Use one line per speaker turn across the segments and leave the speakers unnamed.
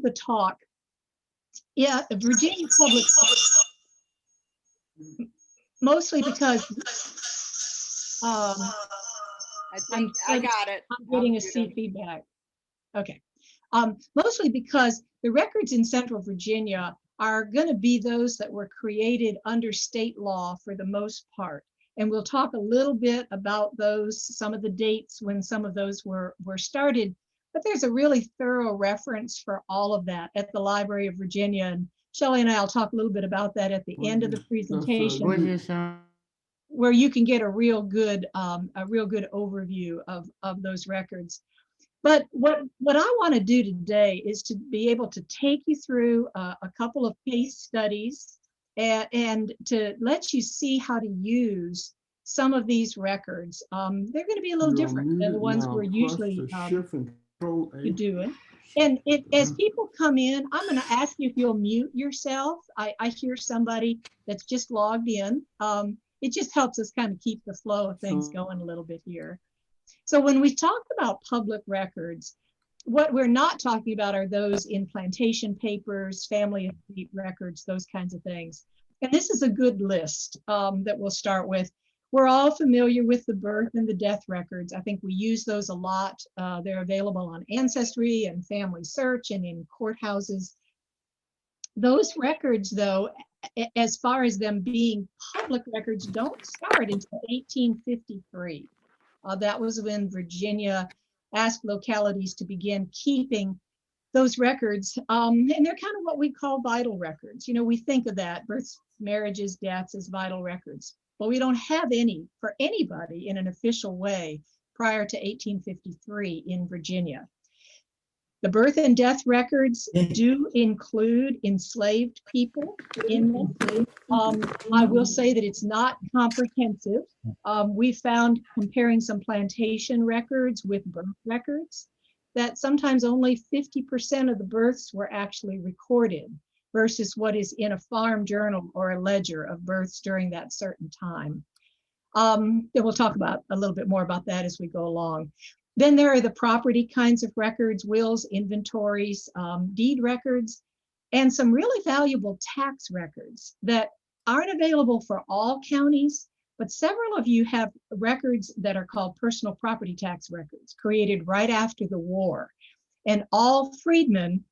the talk. Yeah, Virginia Public, mostly because
I think I got it.
I'm getting a C feedback. Okay. Mostly because the records in Central Virginia are going to be those that were created under state law for the most part. And we'll talk a little bit about those, some of the dates when some of those were started. But there's a really thorough reference for all of that at the Library of Virginia. And Shelley and I will talk a little bit about that at the end of the presentation, where you can get a real good overview of those records. But what I want to do today is to be able to take you through a couple of case studies and to let you see how to use some of these records. They're going to be a little different than the ones we're usually doing. And as people come in, I'm going to ask you if you'll mute yourself. I hear somebody that's just logged in. It just helps us kind of keep the flow of things going a little bit here. So when we talk about public records, what we're not talking about are those in plantation papers, family estate records, those kinds of things. And this is a good list that we'll start with. We're all familiar with the birth and the death records. I think we use those a lot. They're available on Ancestry and Family Search and in courthouses. Those records, though, as far as them being public records, don't start until 1853. That was when Virginia asked localities to begin keeping those records. And they're kind of what we call vital records. You know, we think of that, births, marriages, deaths as vital records. But we don't have any for anybody in an official way prior to 1853 in Virginia. The birth and death records do include enslaved people in them. I will say that it's not comprehensive. We found, comparing some plantation records with birth records, that sometimes only 50% of the births were actually recorded versus what is in a farm journal or a ledger of births during that certain time. And we'll talk about a little bit more about that as we go along. Then there are the property kinds of records, wills, inventories, deed records, and some really valuable tax records that aren't available for all counties, but several of you have records that are called personal property tax records, created right after the war. And all freedmen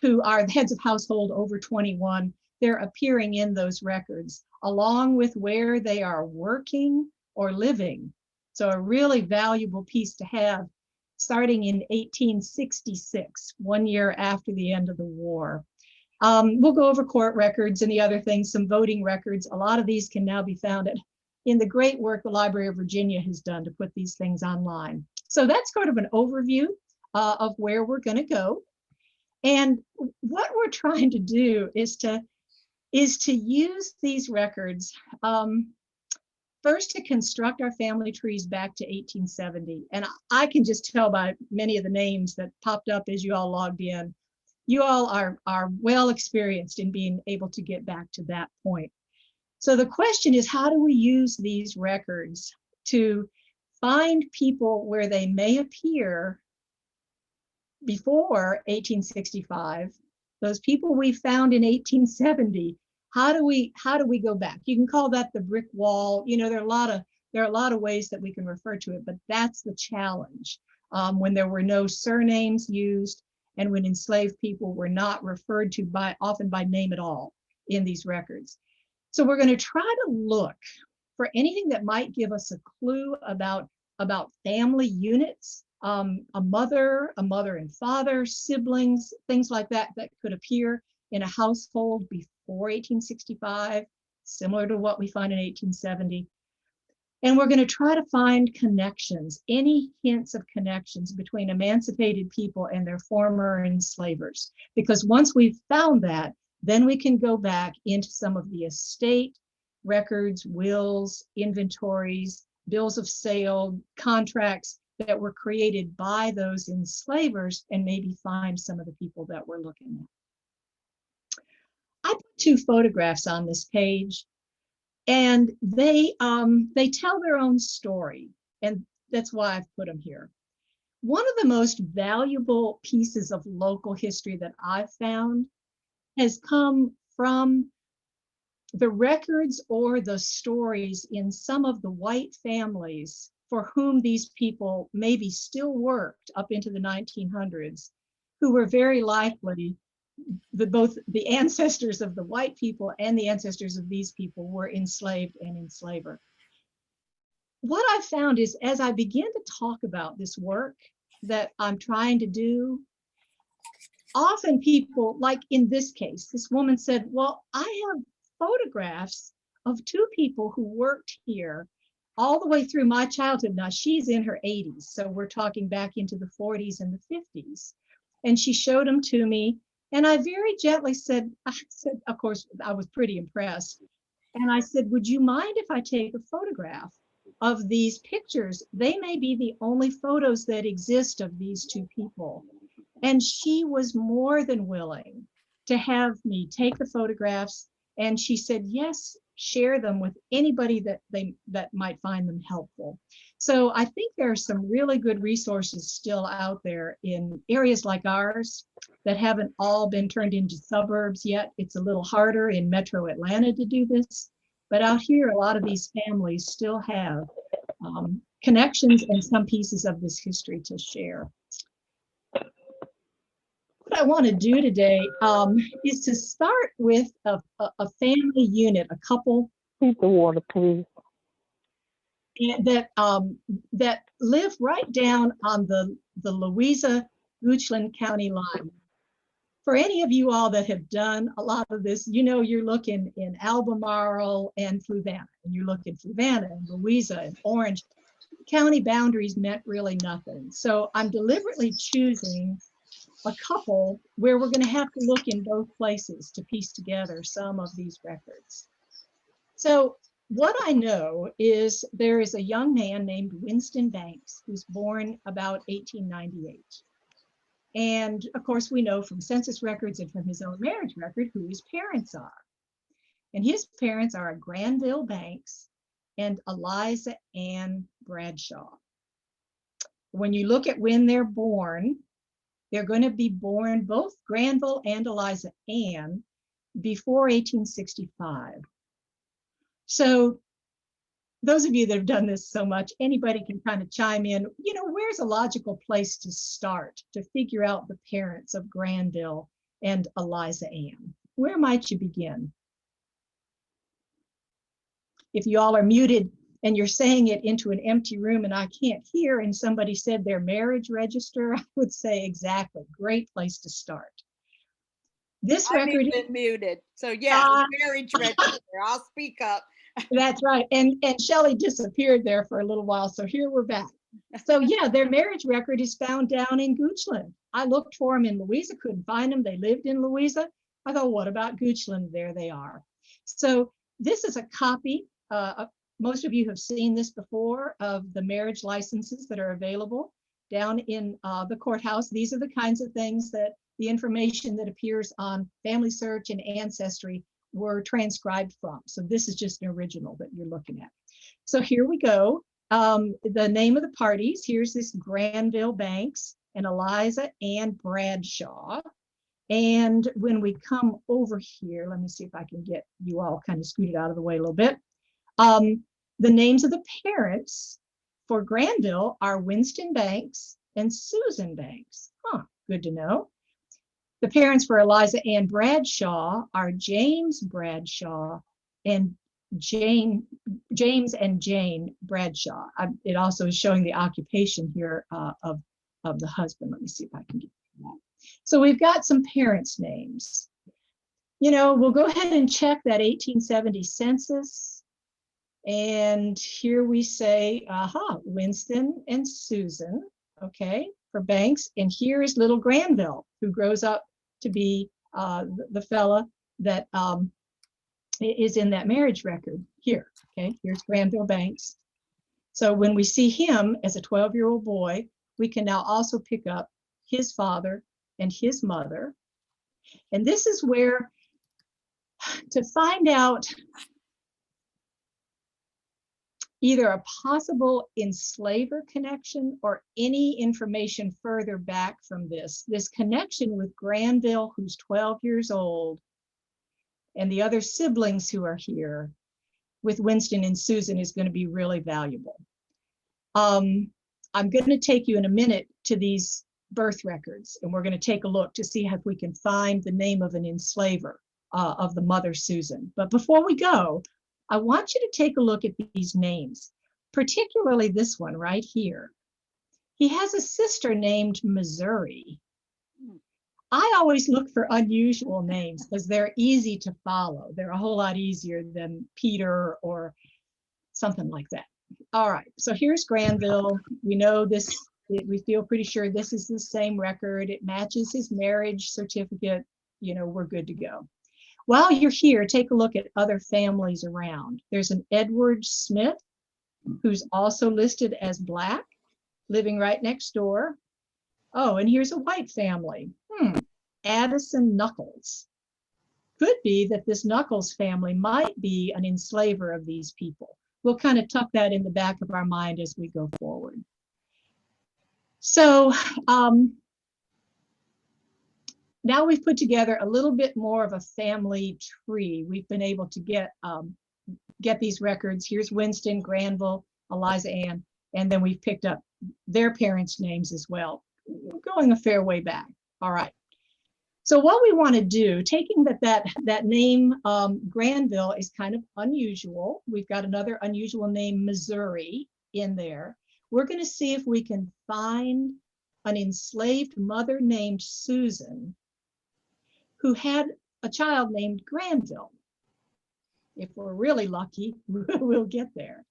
who are the heads of household over 21, they're appearing in those records, along with where they are working or living. So a really valuable piece to have, starting in 1866, 1 year after the end of the war. We'll go over court records and the other things, some voting records. A lot of these can now be found in the great work the Library of Virginia has done to put these things online. So that's sort of an overview of where we're going to go. And what we're trying to do is to use these records first to construct our family trees back to 1870. And I can just tell by many of the names that popped up as you all logged in, you all are well experienced in being able to get back to that point. So the question is, how do we use these records to find people where they may appear before 1865, those people we found in 1870? How do we go back? You can call that the brick wall. You know, there are a lot of ways that we can refer to it, but that's the challenge. When there were no surnames used and when enslaved people were not referred to often by name at all in these records. So we're going to try to look for anything that might give us a clue about family units, a mother and father, siblings, things like that could appear in a household before 1865, similar to what we find in 1870. And we're going to try to find connections, any hints of connections between emancipated people and their former enslavers. Because once we've found that, then we can go back into some of the estate records, wills, inventories, bills of sale, contracts that were created by those enslavers and maybe find some of the people that we're looking at. I put two photographs on this page, and they tell their own story, and that's why I've put them here. One of the most valuable pieces of local history that I've found has come from the records or the stories in some of the white families for whom these people maybe still worked up into the 1900s, who were very likely both the ancestors of the white people and the ancestors of these people were enslaved and enslaver. What I found is as I began to talk about this work that I'm trying to do, often people, like in this case, this woman said, well, I have photographs of two people who worked here all the way through my childhood. Now she's in her 80s, so we're talking back into the 40s and the 50s. And she showed them to me. And I very gently said, of course, I was pretty impressed. And I said, would you mind if I take a photograph of these pictures? They may be the only photos that exist of these two people. And she was more than willing to have me take the photographs. And she said, yes, share them with anybody that might find them helpful. So I think there are some really good resources still out there in areas like ours that haven't all been turned into suburbs yet. It's a little harder in Metro Atlanta to do this, but out here, a lot of these families still have connections and some pieces of this history to share. What I want to do today is to start with a family unit, a couple.
Keep the water, please.
That live right down on the Louisa Goochland County line. For any of you all that have done a lot of this, you know you're looking in Albemarle and Fluvanna, and you're looking Fluvanna and Louisa and Orange. County boundaries meant really nothing. So I'm deliberately choosing a couple where we're going to have to look in both places to piece together some of these records. So what I know is there is a young man named Winston Banks who's born about 1898. And of course, we know from census records and from his own marriage record who his parents are. And his parents are Granville Banks and Eliza Ann Bradshaw. When you look at when they're born, they're going to be born, both Granville and Eliza Ann, before 1865. So those of you that have done this so much, anybody can kind of chime in, you know, where's a logical place to start to figure out the parents of Granville and Eliza Ann? Where might you begin? If you all are muted and you're saying it into an empty room and I can't hear and somebody said their marriage register, I would say exactly, great place to start. This record
I've been muted. So yeah, marriage register, I'll speak up.
That's right. And Shelley disappeared there for a little while. So here we're back. So yeah, their marriage record is found down in Goochland. I looked for them in Louisa, couldn't find them. They lived in Louisa. I thought, what about Goochland? There they are. So this is a copy. Most of you have seen this before of the marriage licenses that are available down in the courthouse. These are the kinds of things that the information that appears on Family Search and Ancestry were transcribed from. So this is just an original that you're looking at. So here we go. The name of the parties, here's this Granville Banks and Eliza Ann Bradshaw. And when we come over here, let me see if I can get you all kind of scooted out of the way a little bit. The names of the parents for Granville are Winston Banks and Susan Banks. Huh, good to know. The parents for Eliza Ann Bradshaw are James Bradshaw and James and Jane Bradshaw. It also is showing the occupation here of the husband. Let me see if I can get that. So we've got some parents' names. You know, we'll go ahead and check that 1870 census. And here we say, Winston and Susan, okay, for Banks. And here is little Granville, who grows up to be the fella that is in that marriage record here. Okay, here's Granville Banks. So when we see him as a 12-year-old boy, we can now also pick up his father and his mother. And this is where, to find out either a possible enslaver connection or any information further back from this. This connection with Granville, who's 12 years old, and the other siblings who are here with Winston and Susan is going to be really valuable. I'm going to take you in a minute to these birth records, and we're going to take a look to see if we can find the name of an enslaver of the mother, Susan. But before we go, I want you to take a look at these names, particularly this one right here. He has a sister named Missouri. I always look for unusual names because they're easy to follow. They're a whole lot easier than Peter or something like that. All right, so here's Granville. We know this, we feel pretty sure this is the same record. It matches his marriage certificate. You know, we're good to go. While you're here, take a look at other families around. There's an Edward Smith, who's also listed as Black, living right next door. Oh, and here's a white family. Addison Knuckles. Could be that this Knuckles family might be an enslaver of these people. We'll kind of tuck that in the back of our mind as we go forward. So now we've put together a little bit more of a family tree. We've been able to get these records. Here's Winston, Granville, Eliza Ann, and then we've picked up their parents' names as well, going a fair way back. All right. So what we want to do, taking that name Granville is kind of unusual. We've got another unusual name, Missouri, in there. We're going to see if we can find an enslaved mother named Susan who had a child named Granville. If we're really lucky, we'll get there.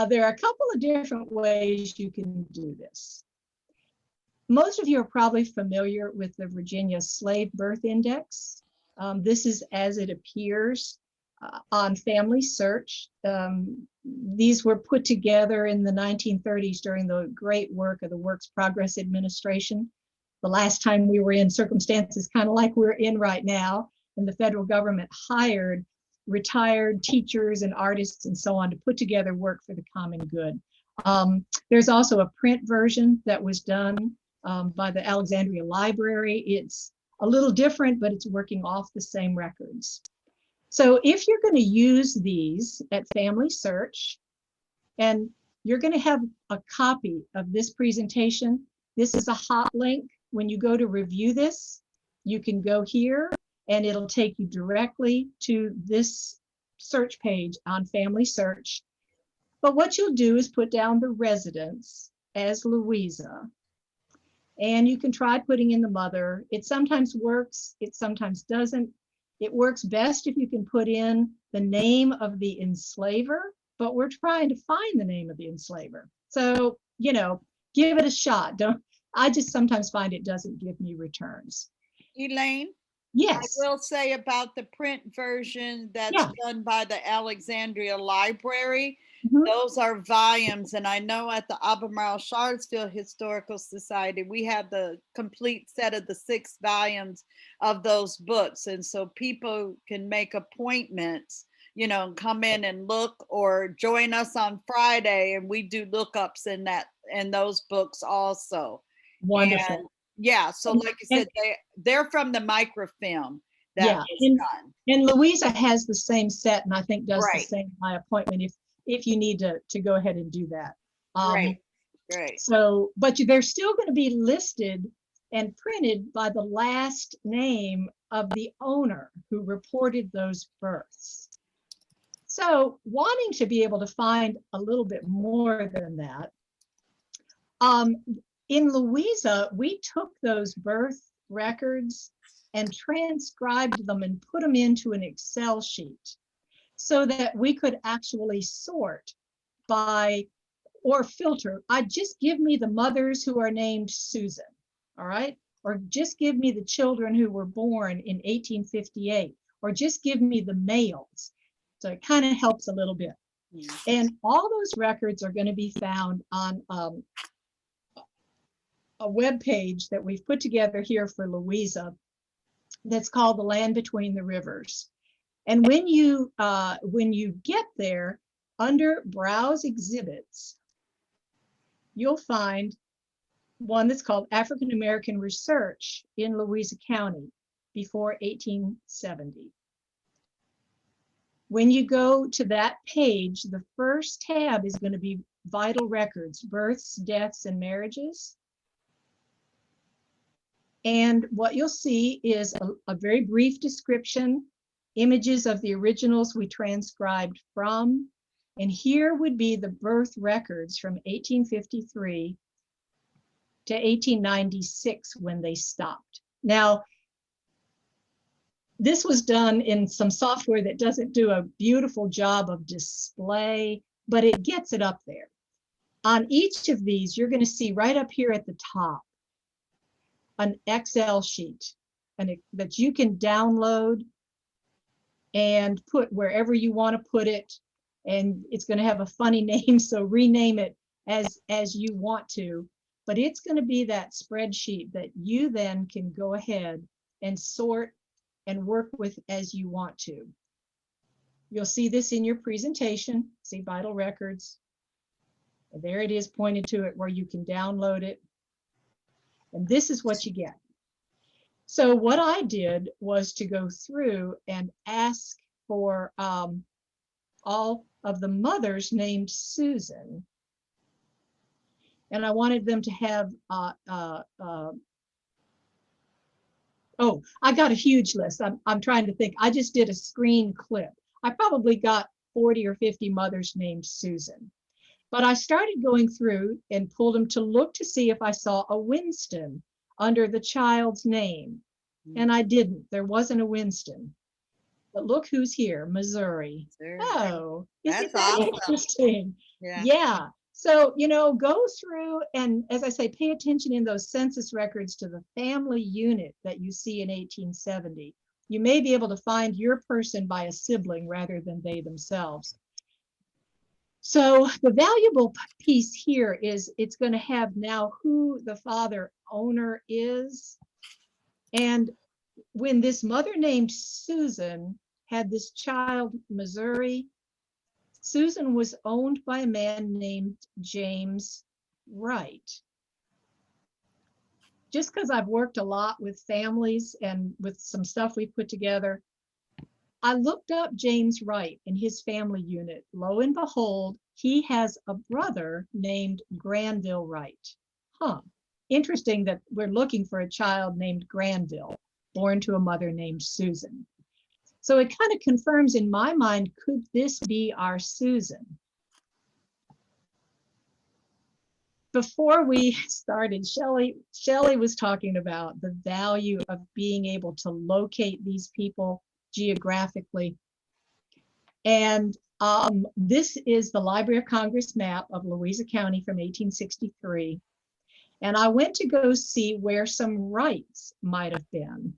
There are a couple of different ways you can do this. Most of you are probably familiar with the Virginia Slave Birth Index. This is as it appears on Family Search. These were put together in the 1930s during the great work of the Works Progress Administration. The last time we were in circumstances kind of like we're in right now, and the federal government hired retired teachers and artists and so on to put together work for the common good. There's also a print version that was done by the Alexandria Library. It's a little different, but it's working off the same records. So if you're going to use these at Family Search, and you're going to have a copy of this presentation, this is a hot link. When you go to review this, you can go here and it'll take you directly to this search page on Family Search. But what you'll do is put down the residence as Louisa, and you can try putting in the mother. It sometimes works, it sometimes doesn't. It works best if you can put in the name of the enslaver, but we're trying to find the name of the enslaver. So, you know, give it a shot. I just sometimes find it doesn't give me returns.
Elaine?
Yes.
I will say about the print version that's done by the Alexandria Library. Those are volumes, and I know at the Albemarle Charlottesville Historical Society, we have the complete set of the 6 volumes of those books, and so people can make appointments, you know, come in and look, or join us on Friday, and we do lookups in those books also.
Wonderful.
And yeah, so like I said, they're from the microfilm that was done.
And Louisa has the same set, and I think does the same by appointment if you need to go ahead and do that.
Right.
So, but they're still going to be listed and printed by the last name of the owner who reported those births. So, wanting to be able to find a little bit more than that, in Louisa, we took those birth records and transcribed them and put them into an Excel sheet so that we could actually sort by or filter. Just give me the mothers who are named Susan, all right? Or just give me the children who were born in 1858, or just give me the males. So it kind of helps a little bit. And all those records are going to be found on a web page that we've put together here for Louisa that's called The Land Between the Rivers. And when you get there, under Browse Exhibits, you'll find one that's called African-American Research in Louisa County before 1870. When you go to that page, the first tab is going to be Vital Records, Births, Deaths, and Marriages. And what you'll see is a very brief description, images of the originals we transcribed from, and here would be the birth records from 1853 to 1896 when they stopped. Now, this was done in some software that doesn't do a beautiful job of display, but it gets it up there. On each of these, you're going to see right up here at the top an Excel sheet that you can download and put wherever you want to put it. And it's going to have a funny name, so rename it as you want to. But it's going to be that spreadsheet that you then can go ahead and sort and work with as you want to. You'll see this in your presentation, see Vital Records. And there it is pointed to it where you can download it. And this is what you get. So what I did was to go through and ask for all of the mothers named Susan. And I wanted them to have, oh, I got a huge list. I'm trying to think. I just did a screen clip. I probably got 40 or 50 mothers named Susan. But I started going through and pulled them to look to see if I saw a Winston under the child's name. And I didn't. There wasn't a Winston. But look who's here, Missouri. Oh, isn't that
awesome.
interesting?
Yeah.
Yeah. So, you know, go through and, as I say, pay attention in those census records to the family unit that you see in 1870. You may be able to find your person by a sibling rather than they themselves. So the valuable piece here is it's going to have now who the father owner is. And when this mother named Susan had this child, Missouri, Susan was owned by a man named James Wright. Just because I've worked a lot with families and with some stuff we put together, I looked up James Wright and his family unit. Lo and behold, he has a brother named Granville Wright. Huh. Interesting that we're looking for a child named Granville, born to a mother named Susan. So it kind of confirms in my mind, could this be our Susan? Before we started, Shelley was talking about the value of being able to locate these people geographically. And this is the Library of Congress map of Louisa County from 1863. And I went to go see where some Wrights might have been,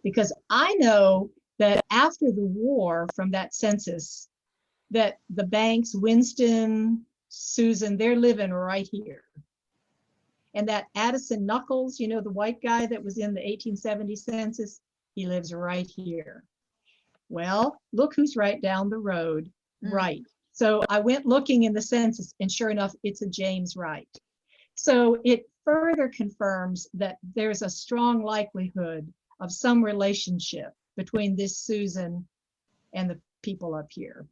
because I know that after the war from that census, that the Banks, Winston, Susan, they're living right here. And that Addison Knuckles, you know, the white guy that was in the 1870 census, he lives right here. Well, look who's right down the road, Wright. So I went looking in the census, and sure enough, it's a James Wright. So it further confirms that there's a strong likelihood of some relationship between this Susan and the people up here.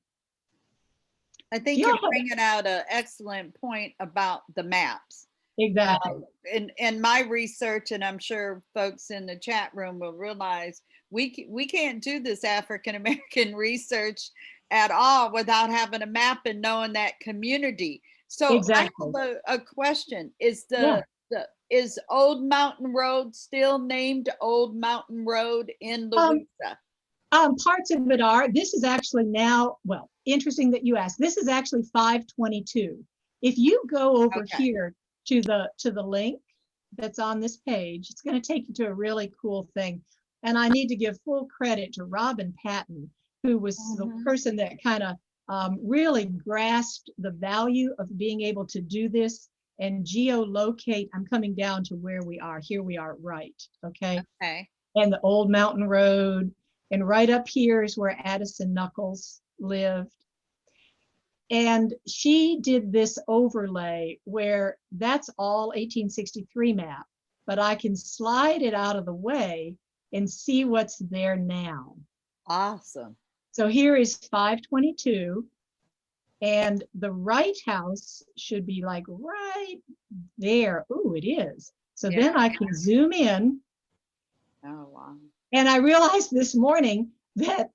I think you're bringing out an excellent point about the maps.
Exactly.
In my research, and I'm sure folks in the chat room will realize, we can't do this African-American research at all without having a map and knowing that community. So exactly. I have a question. Is Old Mountain Road still named Old Mountain Road in Louisa?
Parts of it are. This is actually now, well, interesting that you asked. This is actually 522. If you go over here to the link that's on this page, it's going to take you to a really cool thing. And I need to give full credit to Robin Patton, who was the person that kind of really grasped the value of being able to do this and geolocate. I'm coming down to where we are. Here we are, right, okay? And the Old Mountain Road. And right up here is where Addison Knuckles lived. And she did this overlay where that's all 1863 map, but I can slide it out of the way and see what's there now.
Awesome.
So here is 522, and the right house should be like right there. Oh, it is. So
Yeah.
then I can zoom in.
Oh, wow.
And I realized this morning that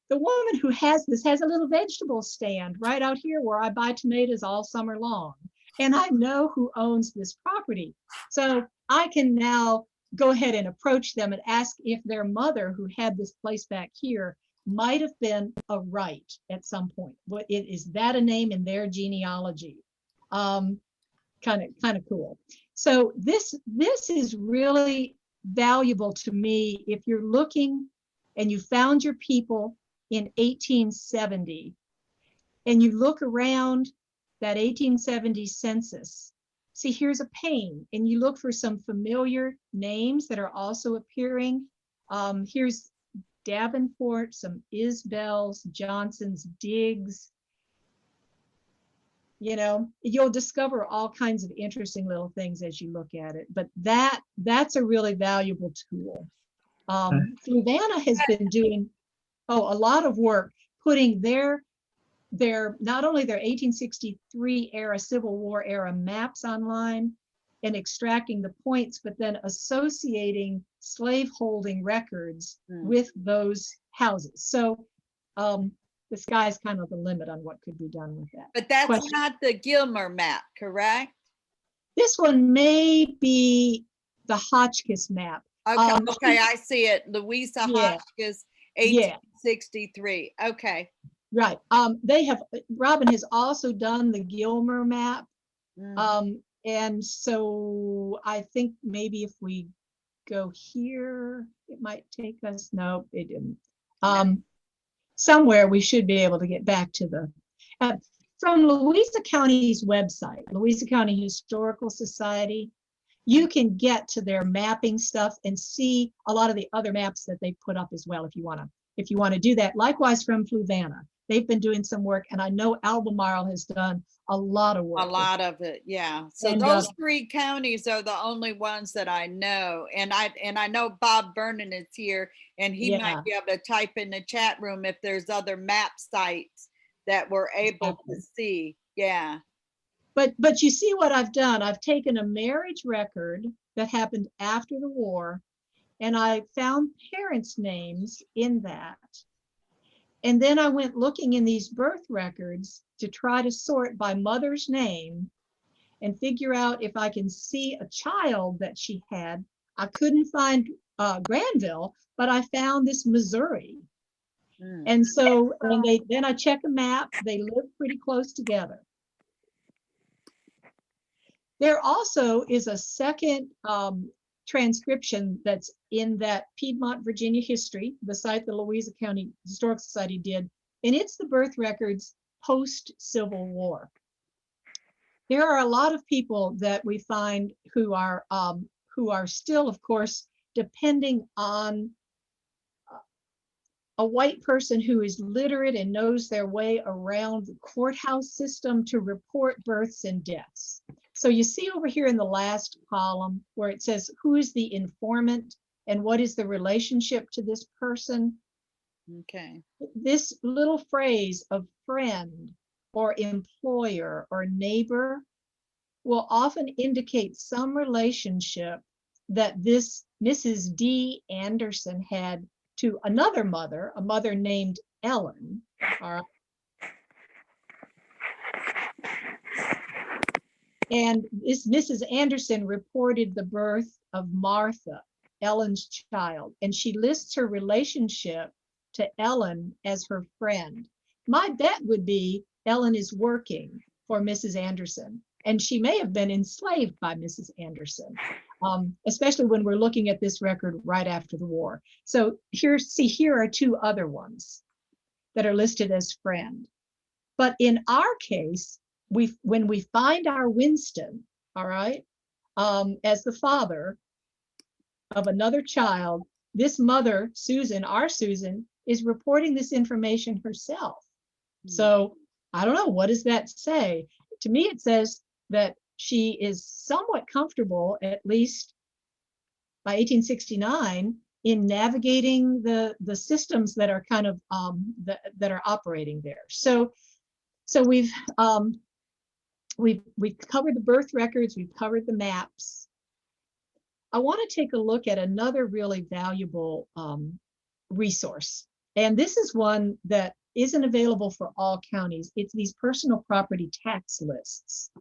the woman who has this has a little vegetable stand right out here where I buy tomatoes all summer long. And I know who owns this property. So I can now go ahead and approach them and ask if their mother, who had this place back here, might have been a Wright at some point. But is that a name in their genealogy? Kind of cool. So this is really valuable to me if you're looking and you found your people in 1870 and you look around that 1870 census. See, here's a pane, and you look for some familiar names that are also appearing. Here's Davenport, some Isbells, Johnsons, Diggs. You know, you'll discover all kinds of interesting little things as you look at it, but that's a really valuable tool. Fluvanna has been doing a lot of work putting their not only their 1863 era Civil War era maps online and extracting the points, but then associating slaveholding records with those houses. So the sky's kind of the limit on what could be done with that.
But that's not the Gilmer map, correct?
This one may be the Hotchkiss map.
Okay, okay, I see it. Louisa Hotchkiss, 1863. Okay.
Right. Robin has also done the Gilmer map. And so I think maybe if we go here, it might take us. No, it didn't. Somewhere we should be able to get back to the, from Louisa County's website, Louisa County Historical Society, you can get to their mapping stuff and see a lot of the other maps that they put up as well if you want to do that. Likewise from Fluvanna. They've been doing some work, and I know Albemarle has done a lot of work.
A lot of it, yeah. So and those three counties are the only ones that I know. And I know Bob Vernon is here, and he might be able to type in the chat room if there's other map sites that we're able to see. Yeah.
But you see what I've done? I've taken a marriage record that happened after the war, and I found parents' names in that. And then I went looking in these birth records to try to sort by mother's name and figure out if I can see a child that she had. I couldn't find Granville, but I found this Missouri. And so then I check a map, they live pretty close together. There also is a second transcription that's in that Piedmont, Virginia history, the site the Louisa County Historical Society did, and it's the birth records post-Civil War. There are a lot of people that we find who are still, of course, depending on a white person who is literate and knows their way around the courthouse system to report births and deaths. So you see over here in the last column where it says who is the informant and what is the relationship to this person.
Okay.
This little phrase of friend or employer or neighbor will often indicate some relationship that this Mrs. D. Anderson had to another mother, a mother named Ellen. All right. And this Mrs. Anderson reported the birth of Martha, Ellen's child, and she lists her relationship to Ellen as her friend. My bet would be Ellen is working for Mrs. Anderson, and she may have been enslaved by Mrs. Anderson, especially when we're looking at this record right after the war. So here are two other ones that are listed as friend. But in our case, when we find our Winston, all right, as the father of another child, this mother, Susan, our Susan, is reporting this information herself. So I don't know, what does that say? To me, it says that she is somewhat comfortable, at least by 1869, in navigating the systems that are kind of that are operating there. So we've covered the birth records, we've covered the maps. I want to take a look at another really valuable resource. And this is one that isn't available for all counties. It's these personal property tax lists.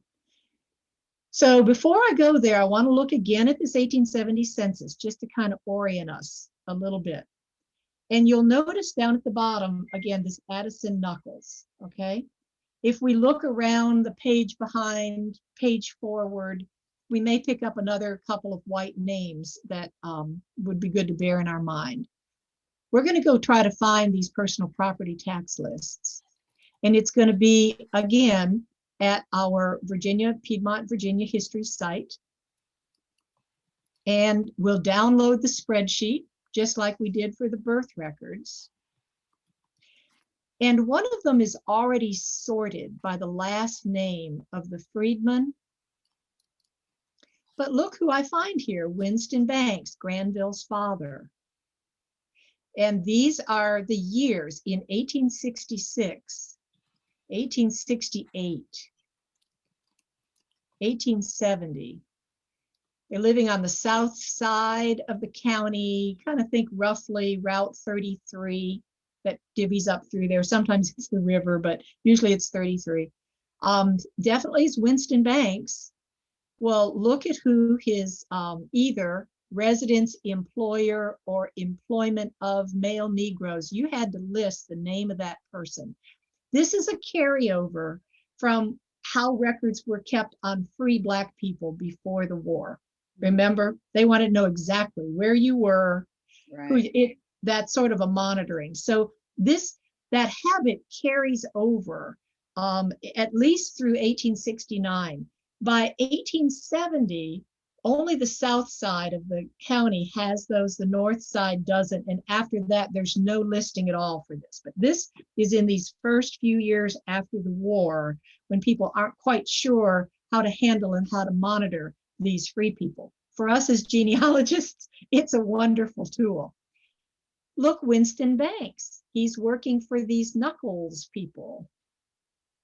So before I go there, I want to look again at this 1870 census just to kind of orient us a little bit. And you'll notice down at the bottom, again, this Addison Knuckles, okay? If we look around the page behind, page forward, we may pick up another couple of white names that would be good to bear in our mind. We're going to go try to find these personal property tax lists. And it's going to be, again, at our Piedmont, Virginia history site. And we'll download the spreadsheet, just like we did for the birth records. And one of them is already sorted by the last name of the Freedman. But look who I find here, Winston Banks, Granville's father. And these are the years in 1866, 1868, 1870. They're living on the south side of the county, kind of think roughly Route 33 that divvies up through there. Sometimes it's the river, but usually it's 33. Definitely it's Winston Banks. Well, look at who his either residence, employer, or employment of male Negroes. You had to list the name of that person. This is a carryover from how records were kept on free Black people before the war. Remember, they wanted to know exactly where you were, right. That sort of a monitoring. So that habit carries over at least through 1869. By 1870, only the south side of the county has those, the north side doesn't. And after that, there's no listing at all for this. But this is in these first few years after the war, when people aren't quite sure how to handle and how to monitor these free people. For us as genealogists, it's a wonderful tool. Look, Winston Banks, he's working for these Knuckles people.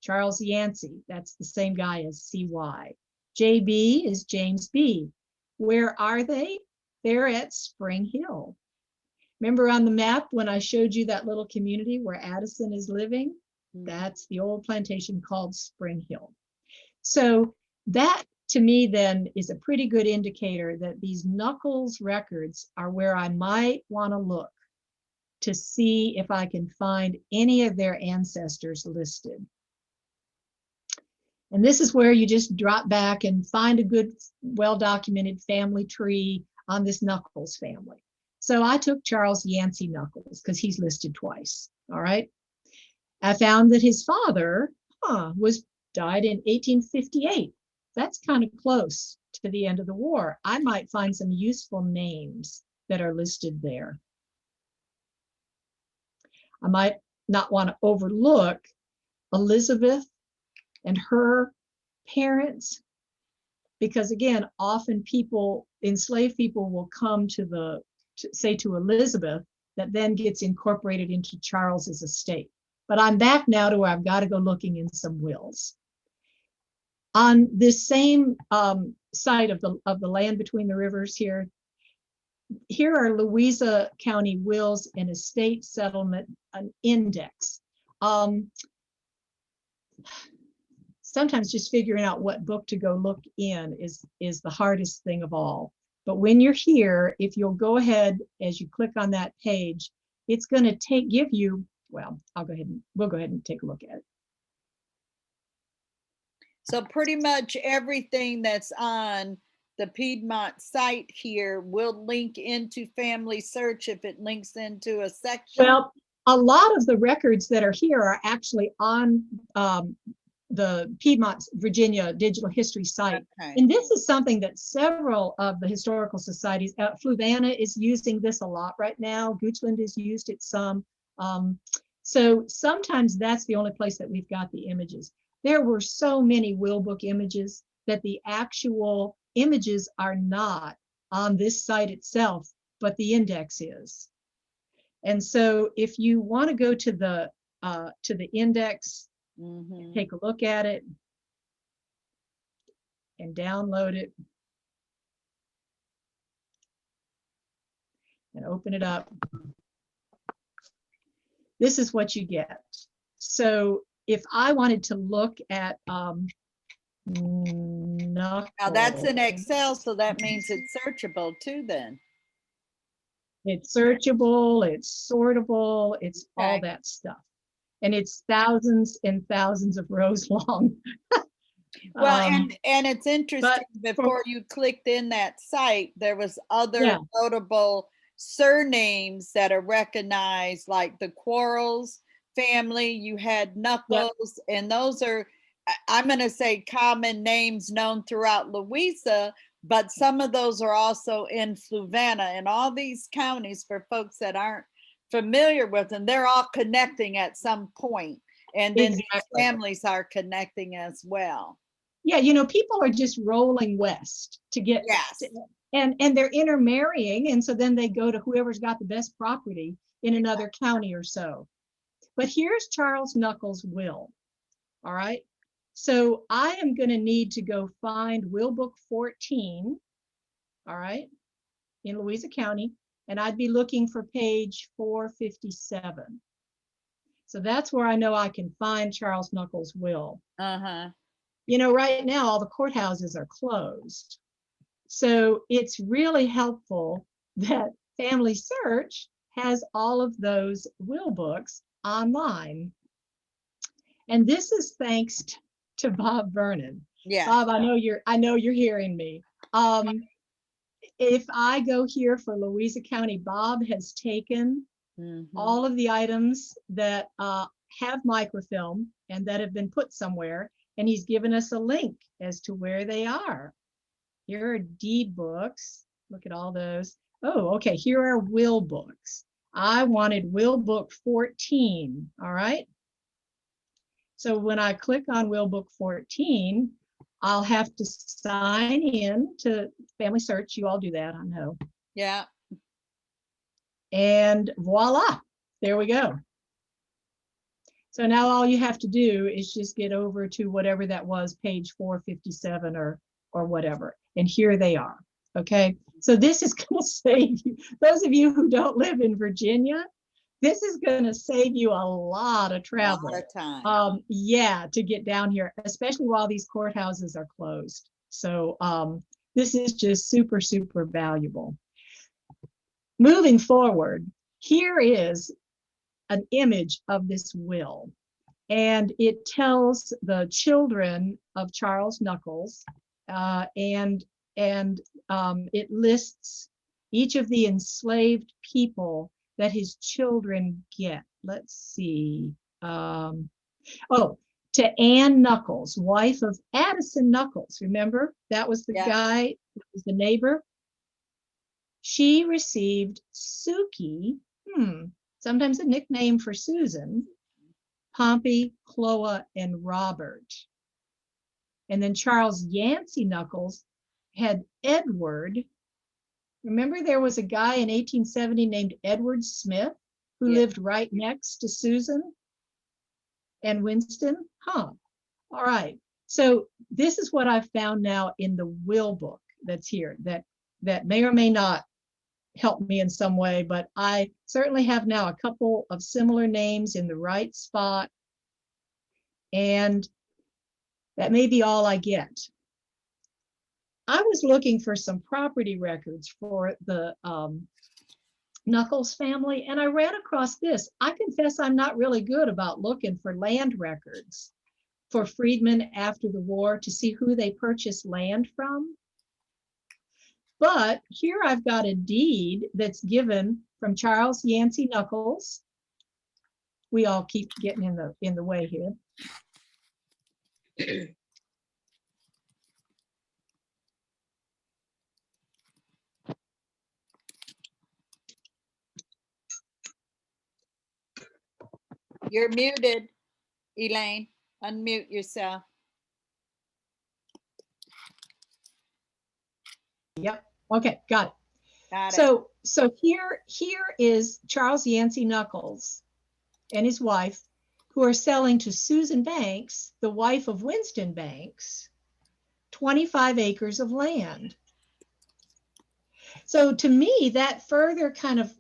Charles Yancey, that's the same guy as CY. JB is James B. Where are they? They're at Spring Hill. Remember on the map when I showed you that little community where Addison is living? That's the old plantation called Spring Hill. So that to me then is a pretty good indicator that these Knuckles records are where I might want to look to see if I can find any of their ancestors listed. And this is where you just drop back and find a good, well-documented family tree on this Knuckles family. So I took Charles Yancey Knuckles because he's listed twice, all right? I found that his father died in 1858. That's kind of close to the end of the war. I might find some useful names that are listed there. I might not want to overlook Elizabeth and her parents, because again, often enslaved people will come to Elizabeth, that then gets incorporated into Charles's estate. But I'm back now to where I've got to go looking in some wills. On this same side of the land between the rivers here are Louisa County wills and estate settlement index. Sometimes just figuring out what book to go look in is the hardest thing of all. But when you're here, if you'll go ahead, as you click on that page, it's going to give you, well, we'll go ahead and take a look at it.
So pretty much everything that's on the Piedmont site here will link into Family Search if it links into a section. Well,
a lot of the records that are here are actually on the Piedmont, Virginia digital history site. Okay. And this is something that several of the historical societies, Fluvanna is using this a lot right now. Goochland has used it some. So sometimes that's the only place that we've got the images. There were so many will book images that the actual images are not on this site itself, but the index is. And so if you want to go to the index, take a look at it and download it and open it up, this is what you get. So if I wanted to look at
now that's in Excel, so that means it's searchable too then.
It's searchable, it's sortable, it's all that stuff. And it's thousands and thousands of rows long.
Well, and it's interesting, before you clicked in that site, there was other notable surnames that are recognized, like the Quarles family, you had Knuckles, and those are, I'm going to say, common names known throughout Louisa, but some of those are also in Fluvanna, and all these counties, for folks that aren't familiar with them, they're all connecting at some point, and then these families are connecting as well.
Yeah, you know, people are just rolling west to get, and they're intermarrying, and so then they go to whoever's got the best property in another county or so. But here's Charles Knuckles' will. All right, so I am going to need to go find Will Book 14, all right, in Louisa County, and I'd be looking for page 457. So that's where I know I can find Charles Knuckles' will. You know, right now, all the courthouses are closed. So it's really helpful that Family Search has all of those will books online. And this is thanks to Bob Vernon. Bob, I know you're hearing me. If I go here for Louisa County, Bob has taken all of the items that have microfilm and that have been put somewhere, and he's given us a link as to where they are. Here are deed books. Look at all those. Oh, okay, here are will books. I wanted Will Book 14, all right? So when I click on Will Book 14, I'll have to sign in to Family Search. You all do that, I know.
Yeah.
And voila, there we go. So now all you have to do is just get over to whatever that was, page 457 or whatever. And here they are, okay? So this is gonna save you, those of you who don't live in Virginia, this is gonna save you a lot of travel.
A lot of time.
Yeah, to get down here, especially while these courthouses are closed. So this is just super, super valuable. Moving forward, here is an image of this will, and it tells the children of Charles Knuckles, and it lists each of the enslaved people that his children get. Let's see. Oh, to Ann Knuckles, wife of Addison Knuckles. Remember, that was the guy, that was the neighbor. She received Suki, sometimes a nickname for Susan, Pompey, Chloe, and Robert. And then Charles Yancey Knuckles had Edward. Remember, there was a guy in 1870 named Edward Smith who lived right next to Susan and Winston? All right. So this is what I've found now in the will book that's here that may or may not help me in some way, but I certainly have now a couple of similar names in the right spot, and that may be all I get. I was looking for some property records for the Knuckles family, and I ran across this. I confess I'm not really good about looking for land records for Freedmen after the war to see who they purchased land from. But here I've got a deed that's given from Charles Yancey Knuckles. We all keep getting in the way here.
You're muted, Elaine. Unmute yourself.
Yep. Okay, got it.
Got it.
So here is Charles Yancey Knuckles and his wife, who are selling to Susan Banks, the wife of Winston Banks, 25 acres of land. So to me, that further kind of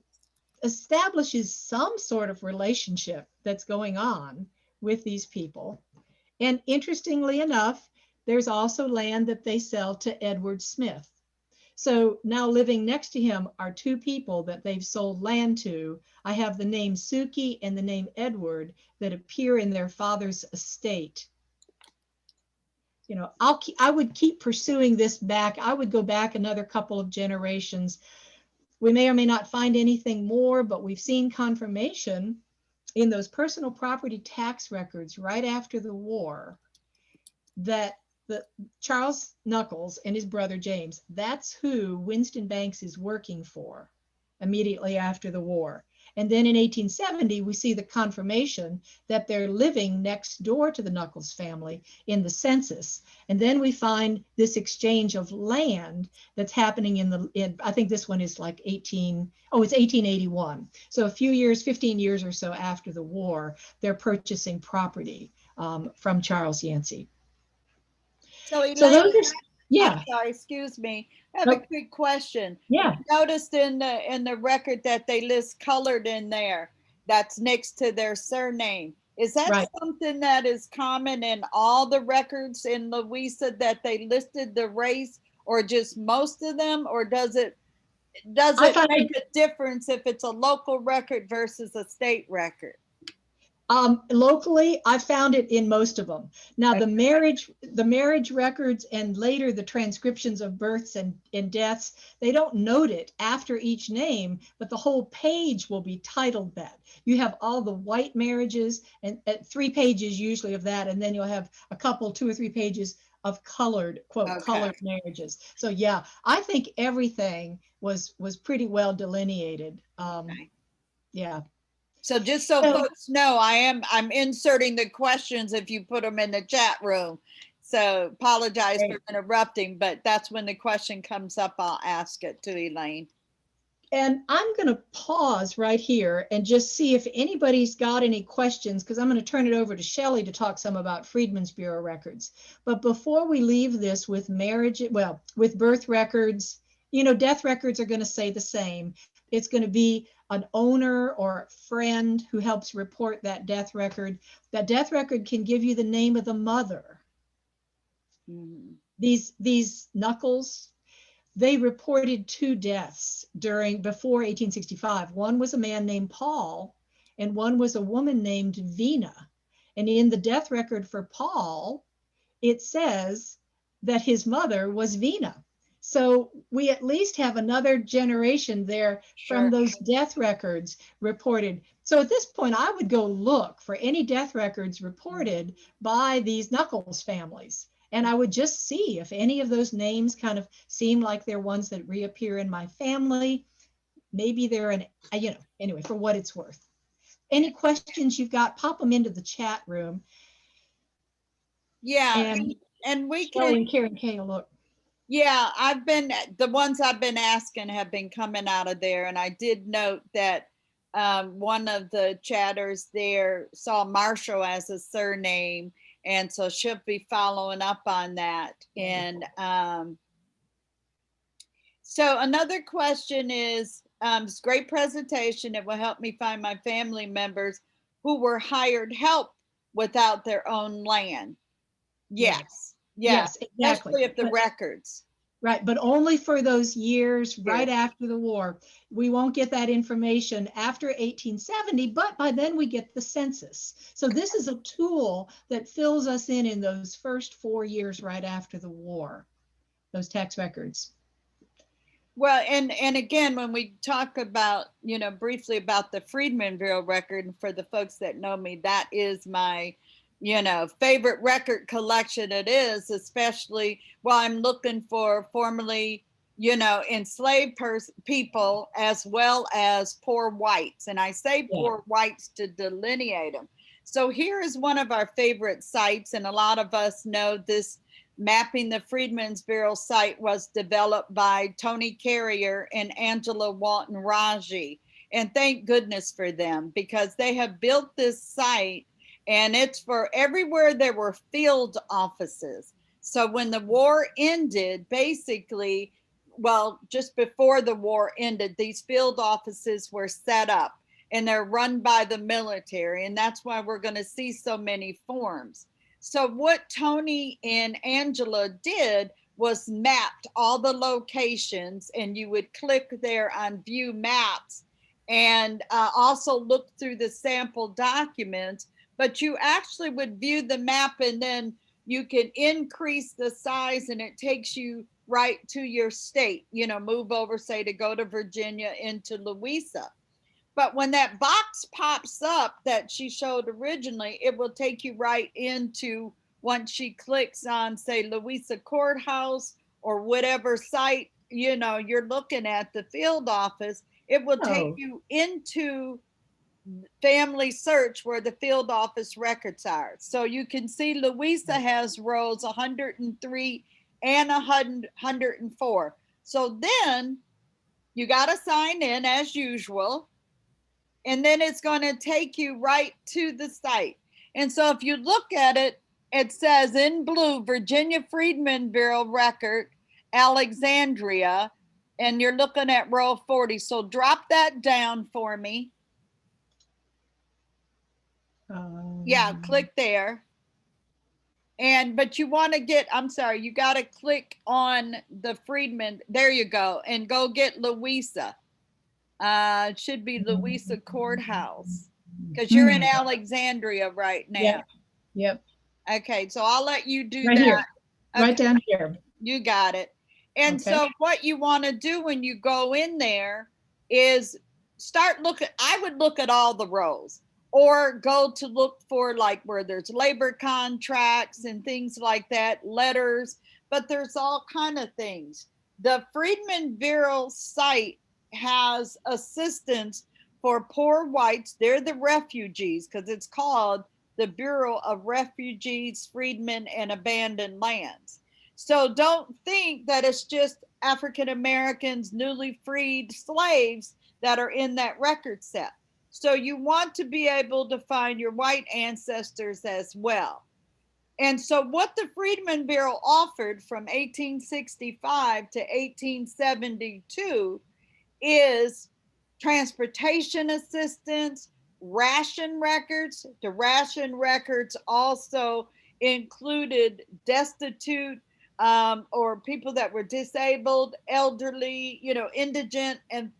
establishes some sort of relationship that's going on with these people. And interestingly enough, there's also land that they sell to Edward Smith. So now living next to him are two people that they've sold land to. I have the name Suki and the name Edward that appear in their father's estate. You know, I would keep pursuing this back. I would go back another couple of generations. We may or may not find anything more, but we've seen confirmation in those personal property tax records right after the war that Charles Knuckles and his brother James, that's who Winston Banks is working for immediately after the war. And then in 1870, we see the confirmation that they're living next door to the Knuckles family in the census. And then we find this exchange of land that's happening I think this one is like it's 1881. So a few years, 15 years or so after the war, they're purchasing property from Charles Yancey.
So Elaine,
those are, yeah.
I'm sorry, excuse me. I have a quick question.
Yeah.
I noticed in the record that they list colored in there. That's next to their surname. Is that
right.
something that is common in all the records in Louisa, that they listed the race, or just most of them, or does it make a difference if it's a local record versus a state record?
Locally, I found it in most of them. Now, the marriage records and later the transcriptions of births and deaths, they don't note it after each name, but the whole page will be titled that. You have all the white marriages and 3 pages usually of that, and then you'll have a couple, 2 or 3 pages of colored, quote, colored marriages. So yeah, I think everything was pretty well delineated. Yeah.
So just so folks know, I'm inserting the questions if you put them in the chat room. So apologize for interrupting, but that's when the question comes up, I'll ask it to Elaine.
And I'm going to pause right here and just see if anybody's got any questions, because I'm going to turn it over to Shelley to talk some about Freedmen's Bureau records. But before we leave this with with birth records, you know, death records are going to say the same. It's going to be an owner or friend who helps report that death record. That death record can give you the name of the mother. Mm-hmm. These Knuckles, they reported 2 deaths before 1865. One was a man named Paul, and one was a woman named Vina. And in the death record for Paul, it says that his mother was Vina. So we at least have another generation there from those death records reported. So at this point, I would go look for any death records reported by these Knuckles families. And I would just see if any of those names kind of seem like they're ones that reappear in my family. Maybe they're anyway, for what it's worth. Any questions you've got, pop them into the chat room.
Yeah, and we
Shelley and Karen K, look.
Yeah, the ones I've been asking have been coming out of there. And I did note that one of the chatters there saw Marshall as a surname. And so she'll be following up on that. And so another question is, it's a great presentation. It will help me find my family members who were hired help without their own land. Yes, exactly. Especially if the records.
Right, but only for those years right after the war. We won't get that information after 1870, but by then we get the census. So this is a tool that fills us in those first 4 years right after the war, those tax records.
Well, and again, when we talk about, briefly about the Freedmen Bureau record, and for the folks that know me, that is my favorite record collection. It is, especially while I'm looking for formerly, enslaved people as well as poor whites. And I say poor whites to delineate them, So here is one of our favorite sites, and a lot of us know this. Mapping the Freedmen's Bureau site was developed by Tony Carrier and Angela Walton Raji. And thank goodness for them, because they have built this site, and it's for everywhere there were field offices. So when the war ended, basically, well, just before the war ended, these field offices were set up, and they're run by the military. And that's why we're going to see so many forms. So what Tony and Angela did was mapped all the locations, and you would click there on view maps, and also look through the sample documents. But you actually would view the map, and then you can increase the size, and it takes you right to your state, move over, say, to go to Virginia into Louisa. But when that box pops up that she showed originally, it will take you right into, once she clicks on, say, Louisa Courthouse or whatever site, you're looking at, the field office, it will take you into family search where the field office records are. So you can see Louisa has rows 103 and 104. So then you got to sign in as usual, and then it's going to take you right to the site. And so if you look at it, it says in blue, Virginia Freedmen Bureau Record, Alexandria, and you're looking at row 40. So drop that down for me. Yeah, click there. But you want to get, I'm sorry, you got to click on the Freedmen. There you go. And go get Louisa. It should be Louisa Courthouse, because you're in Alexandria right now.
Yep.
Okay, so I'll let you do
right
that.
Here.
Okay.
Right down here.
You got it. And
okay.
So what you want to do when you go in there is start looking. I would look at all the rows, or go to look for like where there's labor contracts and things like that, letters, but there's all kind of things. The Freedmen Bureau site has assistance for poor whites. They're the refugees, because it's called the Bureau of Refugees, Freedmen, and Abandoned Lands. So don't think that it's just African Americans, newly freed slaves that are in that record set. So you want to be able to find your white ancestors as well. And so what the Freedmen Bureau offered from 1865 to 1872 is transportation assistance, ration records. The ration records also included destitute or people that were disabled, elderly, indigent, and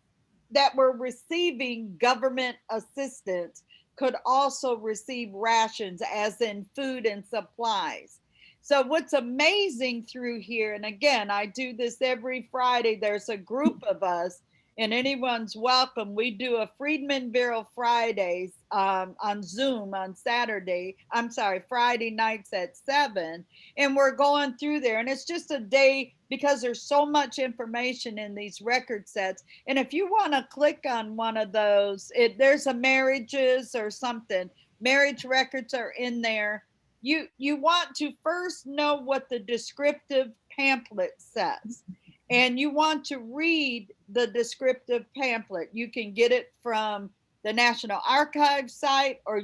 that were receiving government assistance could also receive rations, as in food and supplies. So what's amazing through here, and again, I do this every Friday, there's a group of us, and anyone's welcome. We do a Freedmen Bureau Fridays on Zoom on Friday nights at 7. And we're going through there. And it's just a day, because there's so much information in these record sets. And if you want to click on one of those, there's a marriages or something. Marriage records are in there. You want to first know what the descriptive pamphlet says. And you want to read the descriptive pamphlet. You can get it from the National Archives site, or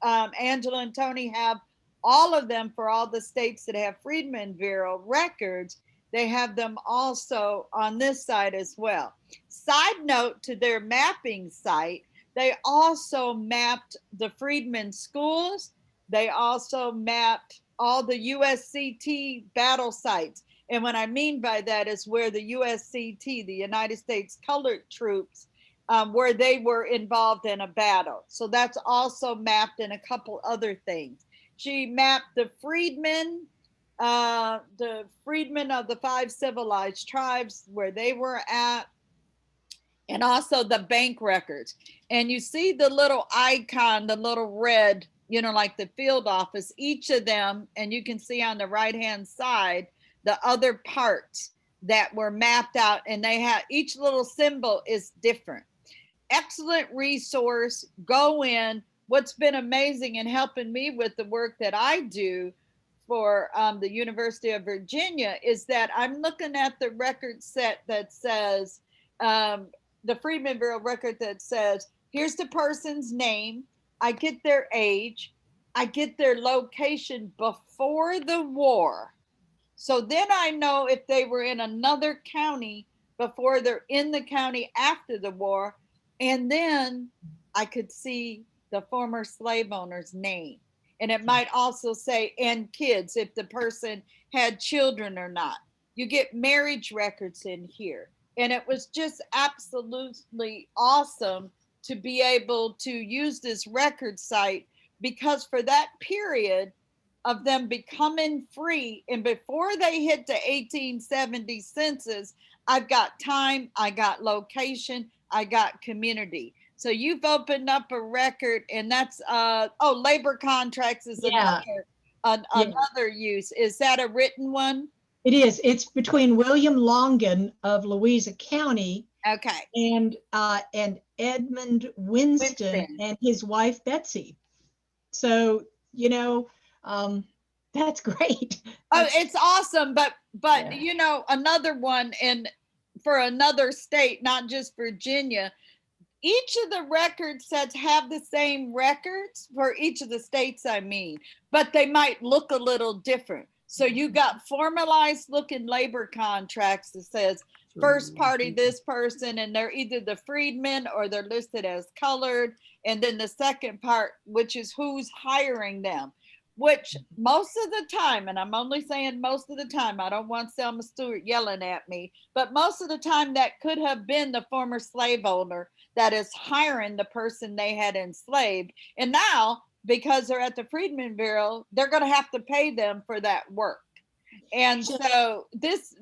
Angela and Tony have all of them for all the states that have Freedmen Bureau records. They have them also on this site as well. Side note to their mapping site, they also mapped the Freedmen schools. They also mapped all the USCT battle sites. And what I mean by that is where the USCT, the United States Colored Troops, where they were involved in a battle. So that's also mapped, in a couple other things. She mapped the Freedmen of the 5 civilized tribes, where they were at, and also the bank records. And you see the little icon, the little red, like the field office, each of them, and you can see on the right-hand side, the other parts that were mapped out, and they have, each little symbol is different. Excellent resource. Go in, what's been amazing in helping me with the work that I do for the University of Virginia is that I'm looking at the record set that says, the Freedmen Bureau record that says, here's the person's name, I get their age, I get their location before the war. So then I know if they were in another county before they're in the county after the war. And then I could see the former slave owner's name. And it might also say, and kids, if the person had children or not. You get marriage records in here. And it was just absolutely awesome to be able to use this record site, because for that period of them becoming free and before they hit the 1870 census, I've got time, I got location, I got community. So you've opened up a record, and that's labor contracts is another use. Is that a written one?
It is. It's between William Longan of Louisa County,
okay,
and Edmund Winston and his wife Betsy. So that's great.
Oh, it's awesome. But yeah. Another one, and for another state, not just Virginia, each of the record sets have the same records for each of the states, but they might look a little different. So you got formalized looking labor contracts that says first party this person, and they're either the freedmen or they're listed as colored. And then the second part, which is who's hiring them, which most of the time, and I'm only saying most of the time, I don't want Selma Stewart yelling at me, but most of the time that could have been the former slave owner that is hiring the person they had enslaved. And now, because they're at the Freedmen Bureau, they're going to have to pay them for that work. And so this,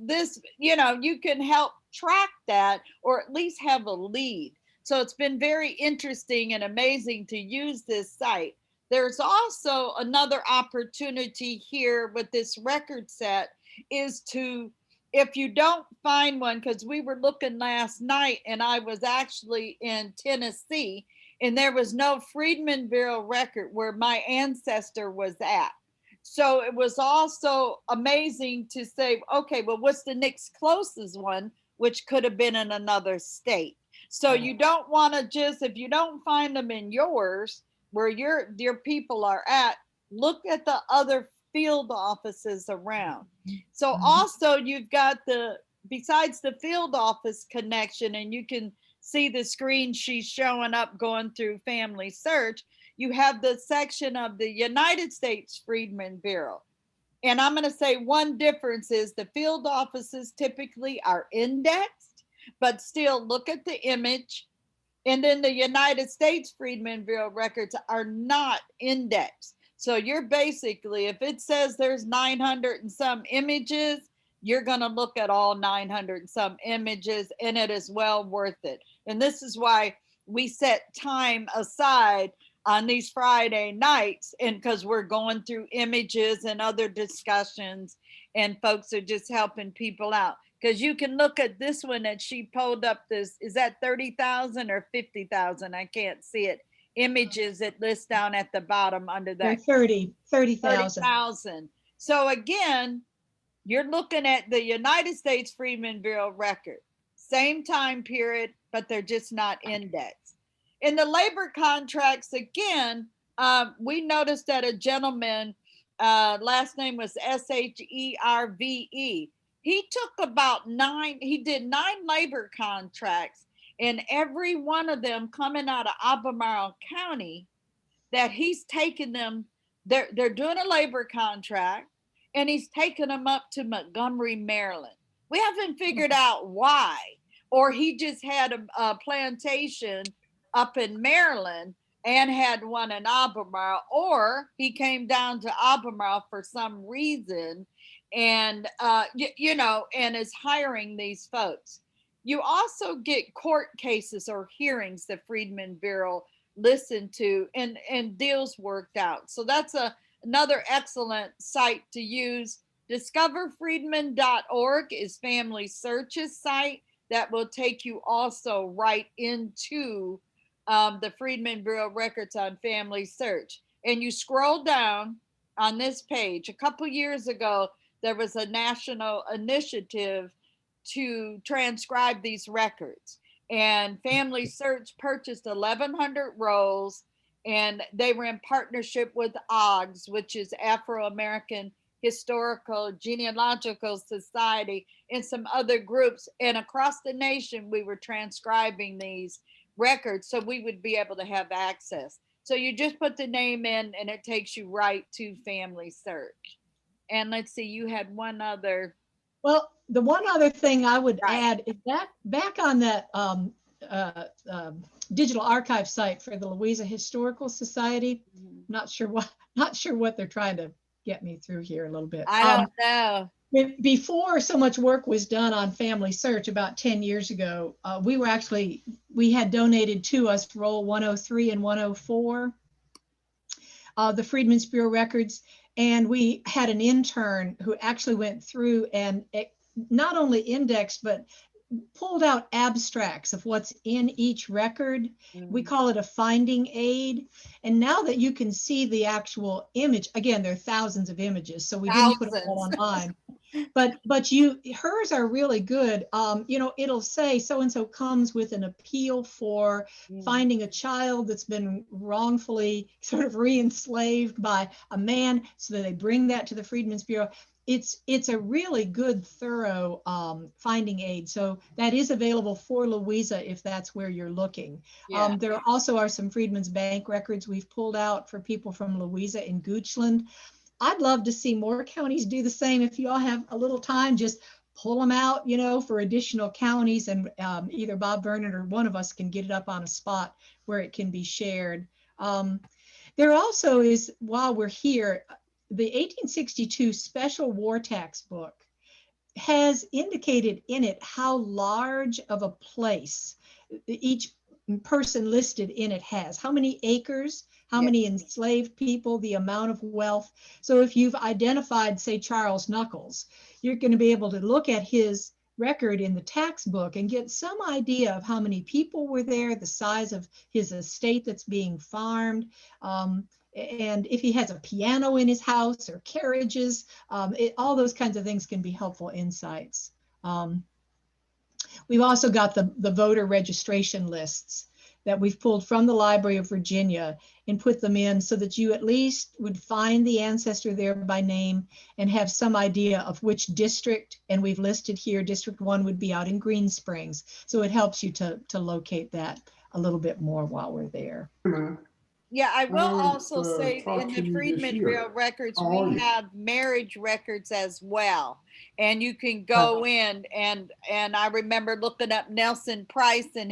you can help track that, or at least have a lead. So it's been very interesting and amazing to use this site. There's also another opportunity here with this record set is to, if you don't find one, because we were looking last night and I was actually in Tennessee and there was no Freedmen Bureau record where my ancestor was at. So it was also amazing to say, okay, well, what's the next closest one, which could have been in another state. So you don't want to just, if you don't find them in yours, where your people are at, look at the other field offices around. So also you've got besides the field office connection, and you can see the screen she's showing up going through family search, you have the section of the United States Freedmen Bureau. And I'm going to say one difference is the field offices typically are indexed, but still look at the image. And then the United States Freedmen Bureau records are not indexed. So you're basically, if it says there's 900 and some images, you're going to look at all 900 and some images, and it is well worth it. And this is why we set time aside on these Friday nights, and because we're going through images and other discussions, and folks are just helping people out. Because you can look at this one that she pulled up, this, is that 30,000 or 50,000? I can't see it. Images that list down at the bottom under that.
30,000.
So again, you're looking at the United States Freedmen Bureau record, same time period, but they're just not indexed. In the labor contracts, again, we noticed that a gentleman, last name was Sherve. He did 9 labor contracts, and every one of them coming out of Albemarle County, that he's taken them, they're doing a labor contract, and he's taken them up to Montgomery, Maryland. We haven't figured out why, or he just had a plantation up in Maryland and had one in Albemarle, or he came down to Albemarle for some reason and and is hiring these folks. You also get court cases or hearings the Freedmen Bureau listened to and deals worked out. So that's another excellent site to use. Discoverfreedmen.org is Family Search's site that will take you also right into the Freedmen Bureau records on family search. And you scroll down on this page. A couple years ago, there was a national initiative to transcribe these records. And Family Search purchased 1,100 rolls, and they were in partnership with OGS, which is Afro-American Historical Genealogical Society, and some other groups. And across the nation, we were transcribing these records so we would be able to have access. So you just put the name in and it takes you right to Family Search. And let's see, you had one other.
Well, the one other thing I would
Right.
add is that back on that digital archive site for the Louisa Historical Society, not sure what they're trying to get me through here a little bit.
I don't know.
Before so much work was done on Family Search about 10 years ago, we had donated to us roll 103 and 104, the Freedmen's Bureau records. And we had an intern who actually went through and not only indexed, but pulled out abstracts of what's in each record. We call it a finding aid. And now that you can see the actual image, again, there are thousands of images, so we didn't put it all online. But hers are really good. It'll say so-and-so comes with an appeal for finding a child that's been wrongfully sort of re-enslaved by a man, so that they bring that to the Freedmen's Bureau. It's a really good, thorough finding aid. So that is available for Louisa if that's where you're looking. Yeah. There also are some Freedmen's Bank records we've pulled out for people from Louisa and Goochland. I'd love to see more counties do the same. If you all have a little time, just pull them out, for additional counties, and either Bob Vernon or one of us can get it up on a spot where it can be shared. There also is, while we're here, the 1862 Special War Tax Book has indicated in it how large of a place each person listed in it has, how many acres, how many enslaved people, the amount of wealth. So if you've identified, say, Charles Knuckles, you're going to be able to look at his record in the tax book and get some idea of how many people were there, the size of his estate that's being farmed, and if he has a piano in his house or carriages, all those kinds of things can be helpful insights. We've also got the voter registration lists that we've pulled from the Library of Virginia and put them in so that you at least would find the ancestor there by name and have some idea of which district. And we've listed here, District 1 would be out in Green Springs. So it helps you to locate that a little bit more while we're there.
Yeah, I will also say in the Freedmen Bureau records, we have marriage records as well. And you can go in and I remember looking up Nelson Price and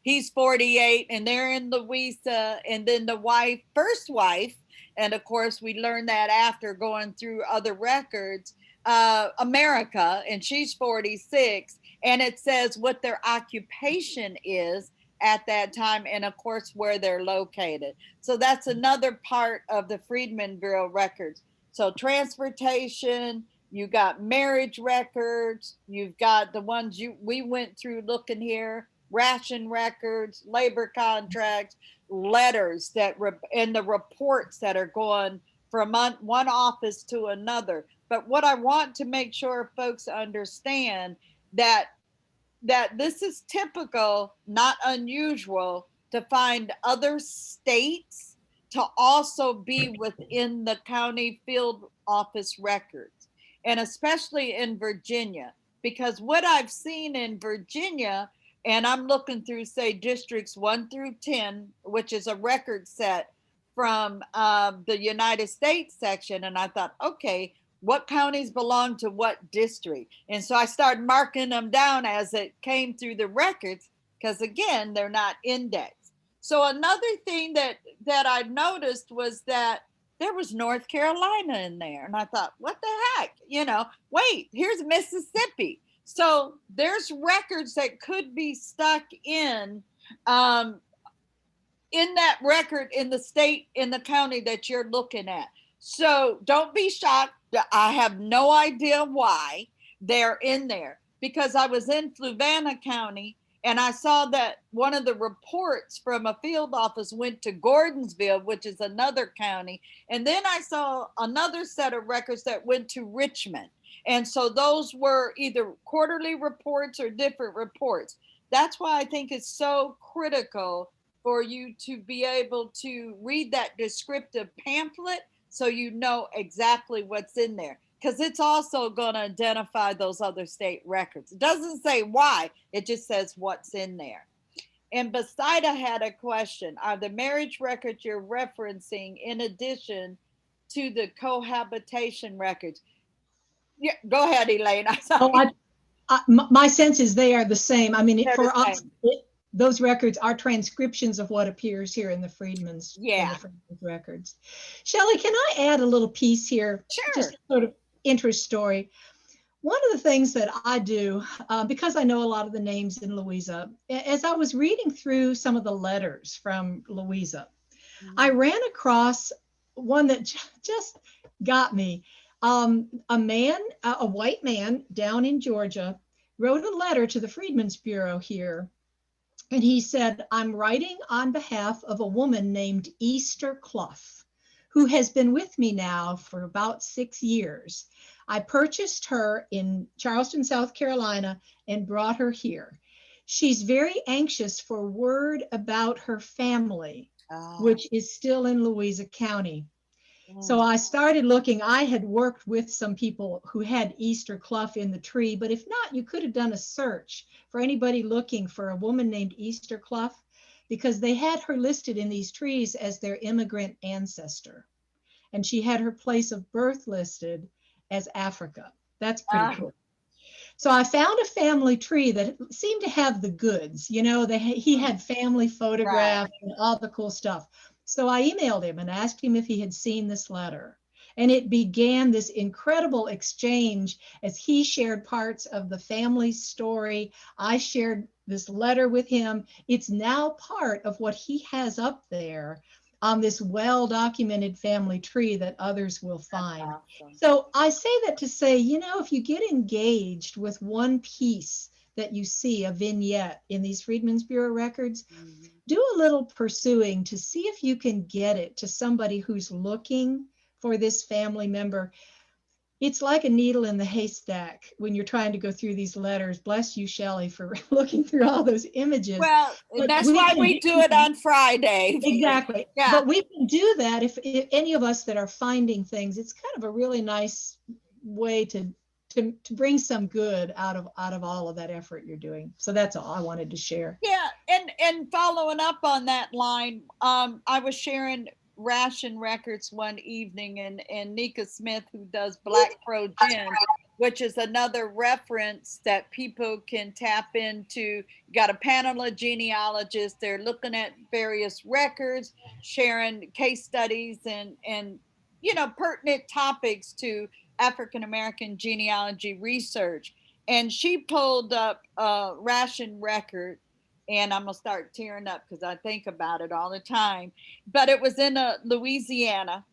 he's 48 and they're in Louisa, and then the first wife, and of course we learned that after going through other records, America, and she's 46, and it says what their occupation is at that time, and of course where they're located. So that's another part of the Freedmen Bureau records. So transportation, you got marriage records, you've got the ones we went through looking here, ration records, labor contracts, letters and the reports that are going from one office to another. But what I want to make sure folks understand that this is typical, not unusual, to find other states to also be within the county field office records, and especially in Virginia, because what I've seen in Virginia, and I'm looking through, say, districts 1 through 10, which is a record set from the United States section, and I thought, okay, what counties belong to what district? And so I started marking them down as it came through the records, because again, they're not indexed. So another thing that I noticed was that there was North Carolina in there. And I thought, what the heck? Wait, here's Mississippi. So there's records that could be stuck in that record in the state, in the county that you're looking at. So don't be shocked. I have no idea why they're in there, because I was in Fluvanna County And I saw that one of the reports from a field office went to Gordonsville, which is another county. And then I saw another set of records that went to Richmond. And so those were either quarterly reports or different reports. That's why I think it's so critical for you to be able to read that descriptive pamphlet so you know exactly what's in there, because it's also going to identify those other state records. It doesn't say why, it just says what's in there. And Besaida had a question. Are the marriage records you're referencing in addition to the cohabitation records? Yeah, go ahead, Elaine. I'm
Oh,
sorry.
my sense is they are the same. I mean,
They're
for
the
us,
same.
those records are transcriptions of what appears here in the Freedmen's
Yeah.
records. Shelley, can I add a little piece here?
Sure.
Just sort of interest story. One of the things that I do, because I know a lot of the names in Louisa, as I was reading through some of the letters from Louisa, I ran across one that just got me. A white man down in Georgia, wrote a letter to the Freedmen's Bureau here. And he said, I'm writing on behalf of a woman named Easter Clough, who has been with me now for about 6 years. I purchased her in Charleston, South Carolina, and brought her here. She's very anxious for word about her family, which is still in Louisa County. So I started looking. I had worked with some people who had Easter Clough in the tree, but if not, you could have done a search for anybody looking for a woman named Easter Clough, because they had her listed in these trees as their immigrant ancestor. And she had her place of birth listed as Africa. That's pretty cool. So I found a family tree that seemed to have the goods. You know, he had family photographs and all the cool stuff. So I emailed him and asked him if he had seen this letter. And it began this incredible exchange as he shared parts of the family's story. I shared this letter with him. It's now part of what he has up there on this well-documented family tree that others will find. Awesome. So I say that to say, you know, if you get engaged with one piece that you see, a vignette in these Freedmen's Bureau records, do a little pursuing to see if you can get it to somebody who's looking for this family member. It's like a needle in the haystack when you're trying to go through these letters. Bless you, Shelley, for looking through all those images.
Well, that's why we do it on Friday.
Exactly. Yeah. But we can do that if any of us that are finding things. It's kind of a really nice way to bring some good out of all of that effort you're doing. So that's all I wanted to share.
Yeah, and following up on that line, I was sharing Ration Records one evening, and Nika Smith, who does Black Crow Gin, which is another reference that people can tap into. You got a panel of genealogists. They're looking at various records, sharing case studies and you know, pertinent topics to African-American genealogy research. And she pulled up Ration Record, and I'm gonna start tearing up because I think about it all the time. But it was in Louisiana,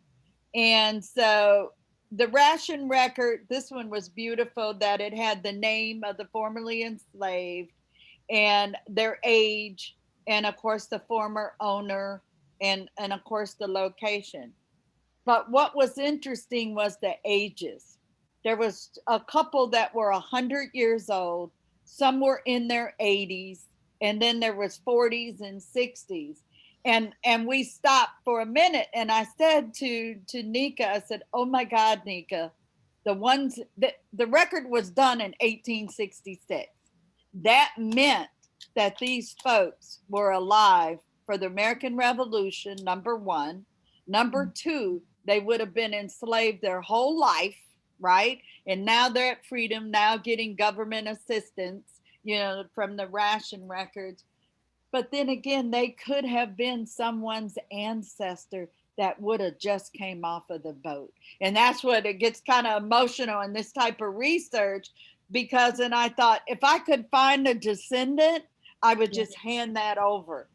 and so the Ration Record, this one was beautiful that it had the name of the formerly enslaved and their age, and of course the former owner, and of course the location. But what was interesting was the ages. There was a couple that were 100 years old, some were in their 80s, and then there was 40s and 60s. And we stopped for a minute, and I said to Nika, I said, "Oh my God, Nika, the record was done in 1866. That meant that these folks were alive for the American Revolution, number one. Number two, they would have been enslaved their whole life, right? And now they're at freedom, now getting government assistance, you know, from the Ration Records. But then again, they could have been someone's ancestor that would have just came off of the boat. And that's what it gets kind of emotional in this type of research, because then I thought, if I could find a descendant, I would just hand that over.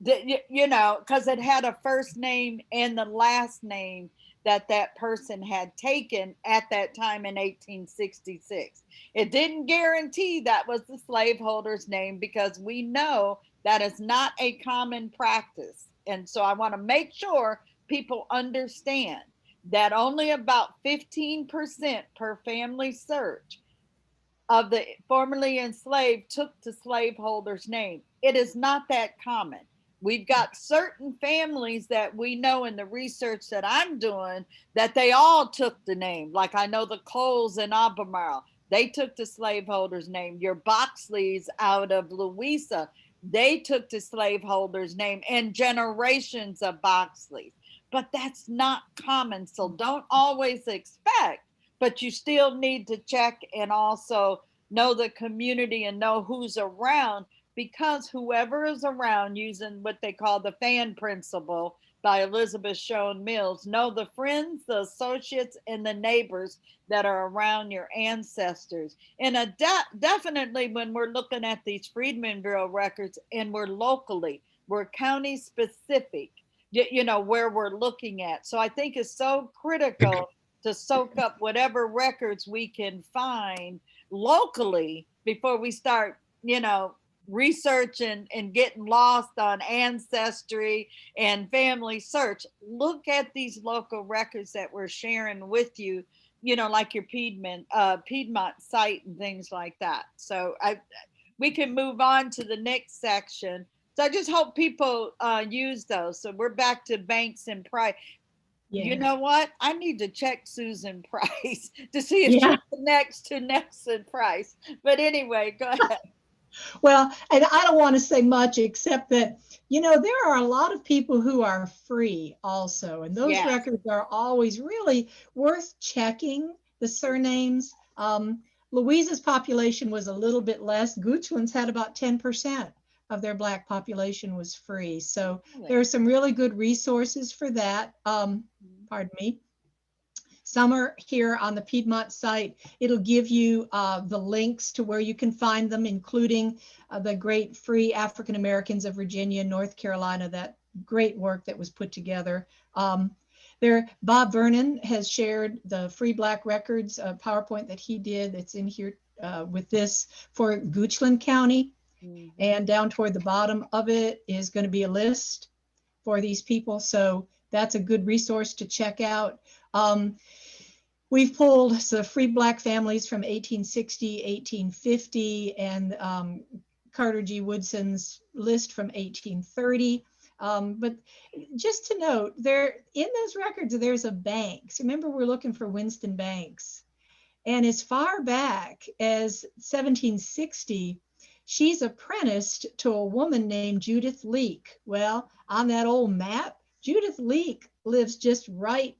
You know, because it had a first name and the last name that that person had taken at that time in 1866. It didn't guarantee that was the slaveholder's name, because we know that is not a common practice. And so I want to make sure people understand that only about 15% per family search of the formerly enslaved took the slaveholder's name. It is not that common. We've got certain families that we know in the research that I'm doing that they all took the name. Like I know the Coles in Albemarle, they took the slaveholder's name. Your Boxleys out of Louisa, they took the slaveholder's name, and generations of Boxleys. But that's not common. So don't always expect, but you still need to check and also know the community and know who's around, because whoever is around, using what they call the fan principle by Elizabeth Shown Mills, know the friends, the associates, and the neighbors that are around your ancestors. And definitely when we're looking at these Freedmen Bureau records and we're county specific, you know, where we're looking at. So I think it's so critical to soak up whatever records we can find locally before we start, you know, researching and getting lost on ancestry and family search. Look at these local records that we're sharing with you, you know, like your Piedmont site and things like that. So we can move on to the next section. So I just hope people use those. So we're back to Banks and Price.
Yeah.
You know what? I need to check Susan Price to see if
Yeah.
she connects to Nelson Price. But anyway, go ahead.
Well, and I don't want to say much except that, you know, there are a lot of people who are free also, and those
Yes.
records are always really worth checking, the surnames. Louisa's population was a little bit less. Goochland's had about 10% of their Black population was free. So there are some really good resources for that. Pardon me. Some are here on the Piedmont site. It'll give you the links to where you can find them, including the great Free African Americans of Virginia, North Carolina, that great work that was put together. Bob Vernon has shared the Free Black Records PowerPoint that he did that's in here with this for Goochland County. And down toward the bottom of it is going to be a list for these people. So that's a good resource to check out. We've pulled the free Black families from 1860, 1850, and Carter G. Woodson's list from 1830. But just to note, there in those records, there's a Banks. Remember, we're looking for Winston Banks. And as far back as 1760, she's apprenticed to a woman named Judith Leake. Well, on that old map, Judith Leake lives just right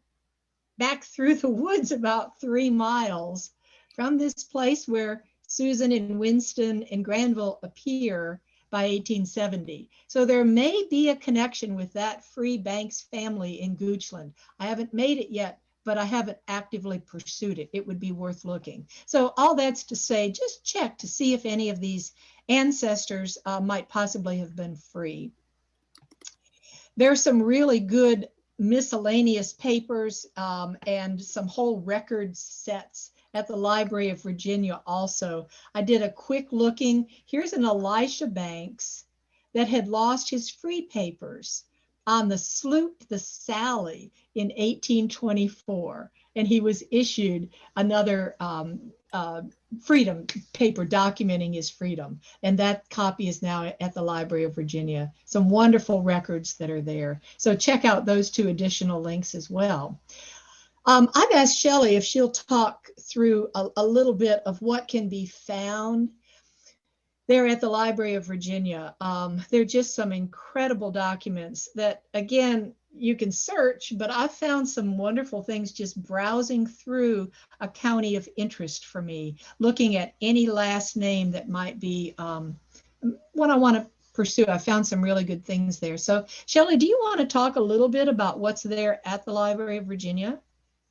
back through the woods about 3 miles from this place where Susan and Winston and Granville appear by 1870. So there may be a connection with that free Banks family in Goochland. I haven't made it yet, but I haven't actively pursued it. It would be worth looking. So all that's to say, just check to see if any of these ancestors might possibly have been free. There's some really good miscellaneous papers and some whole record sets at the Library of Virginia also. I did a quick looking. Here's an Elisha Banks that had lost his free papers on the sloop, the Sally, in 1824. And he was issued another freedom paper documenting his freedom. And that copy is now at the Library of Virginia. Some wonderful records that are there. So check out those 2 additional links as well. I've asked Shelley if she'll talk through a little bit of what can be found there at the Library of Virginia. There are just some incredible documents that, again, you can search, but I found some wonderful things just browsing through a county of interest for me, looking at any last name that might be what I want to pursue. I found some really good things there. So Shelley, do you want to talk a little bit about what's there at the Library of Virginia?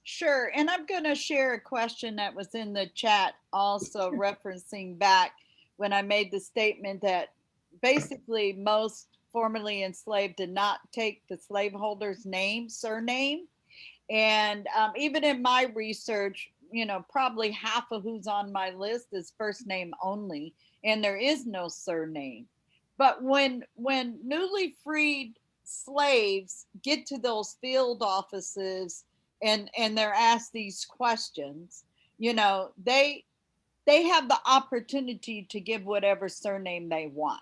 Sure. And I'm going to share a question that was in the chat also referencing back when I made the statement that basically most formerly enslaved did not take the slaveholder's surname. And even in my research, you know, probably half of who's on my list is first name only, and there is no surname. But when newly freed slaves get to those field offices and they're asked these questions, you know, they have the opportunity to give whatever surname they want,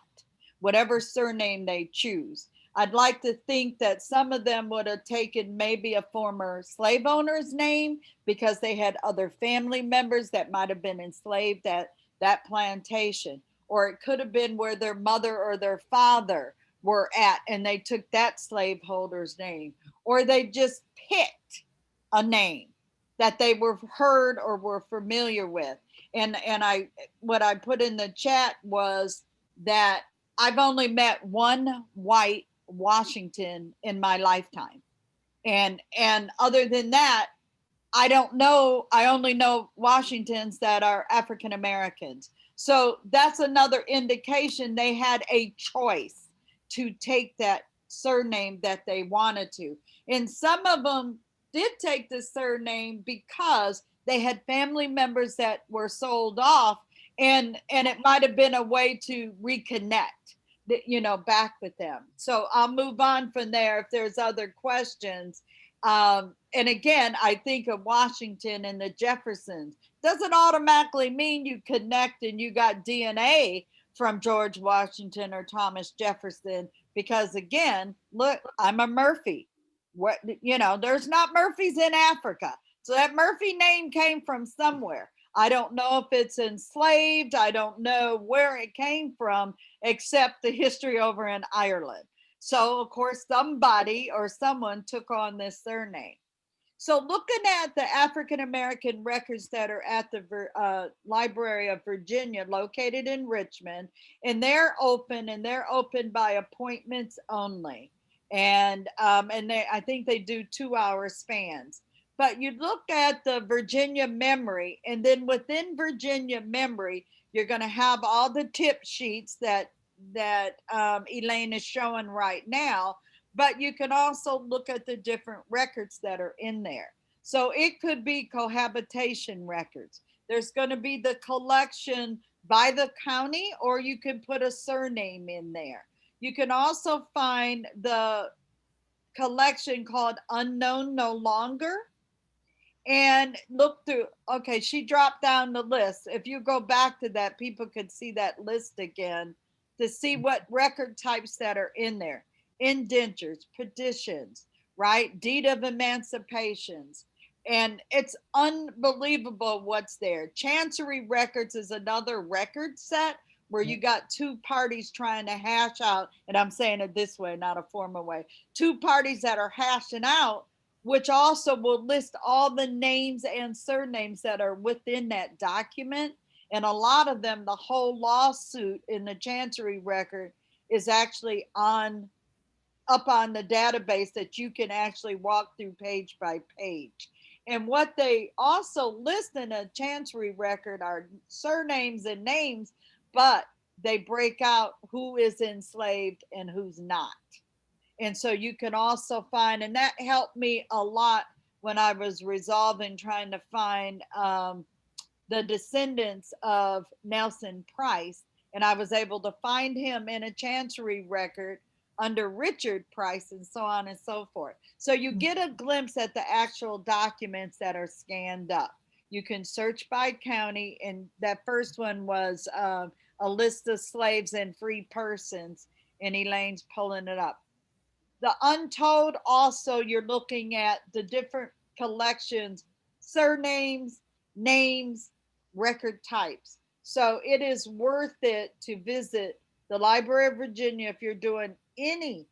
whatever surname they choose. I'd like to think that some of them would have taken maybe a former slave owner's name because they had other family members that might have been enslaved at that plantation. Or it could have been where their mother or their father were at and they took that slaveholder's name. Or they just picked a name that they were heard or were familiar with. And I what I put in the chat was that I've only met one white Washington in my lifetime. And other than that, I don't know, I only know Washingtons that are African Americans. So that's another indication they had a choice to take that surname that they wanted to. And some of them did take the surname because they had family members that were sold off, and it might have been a way to reconnect, you know, back with them. So I'll move on from there if there's other questions. And again, I think of Washington and the Jeffersons. Doesn't automatically mean you connect and you got DNA from George Washington or Thomas Jefferson, because again, look, I'm a Murphy. What, you know, there's not Murphys in Africa. So that Murphy name came from somewhere. I don't know if it's enslaved. I don't know where it came from, except the history over in Ireland. So of course, somebody or someone took on this surname. So looking at the African-American records that are at the Library of Virginia, located in Richmond, and they're open by appointments only. And I think they do 2-hour spans. But you look at the Virginia memory, and then within Virginia memory, you're going to have all the tip sheets that Elaine is showing right now, but you can also look at the different records that are in there. So it could be cohabitation records. There's going to be the collection by the county, or you can put a surname in there. You can also find the collection called Unknown No Longer, and look through. Okay, she dropped down the list. If you go back to that, people could see that list again to see what record types that are in there. Indentures, petitions, right? Deed of emancipations. And it's unbelievable what's there. Chancery Records is another record set where you got two parties trying to hash out, and I'm saying it this way, not a formal way, two parties that are hashing out, which also will list all the names and surnames that are within that document. And a lot of them, the whole lawsuit in the Chancery Record is actually up on the database that you can actually walk through page by page. And what they also list in a Chancery Record are surnames and names, but they break out who is enslaved and who's not. And so you can also find, and that helped me a lot when I was resolving trying to find the descendants of Nelson Price. And I was able to find him in a Chancery Record under Richard Price, and so on and so forth. So you get a glimpse at the actual documents that are scanned up. You can search by county, and that first one was a list of slaves and free persons, and Elaine's pulling it up. The Untold, also, you're looking at the different collections, surnames, names, record types. So it is worth it to visit the Library of Virginia if you're doing any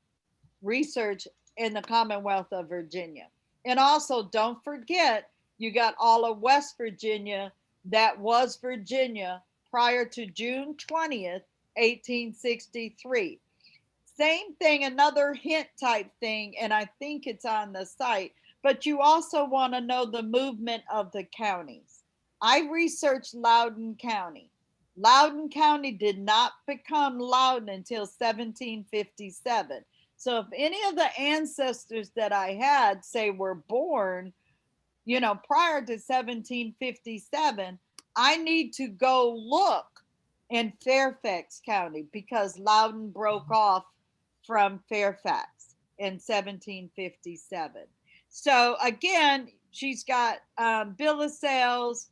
research in the Commonwealth of Virginia. And also, don't forget, you got all of West Virginia that was Virginia prior to June 20th, 1863. Same thing, another hint type thing, and I think it's on the site, but you also want to know the movement of the counties. I researched Loudoun County. Loudoun County did not become Loudoun until 1757. So if any of the ancestors that I had, say, were born, prior to 1757, I need to go look in Fairfax County because Loudon broke off from Fairfax in 1757. So again, she's got bill of sales,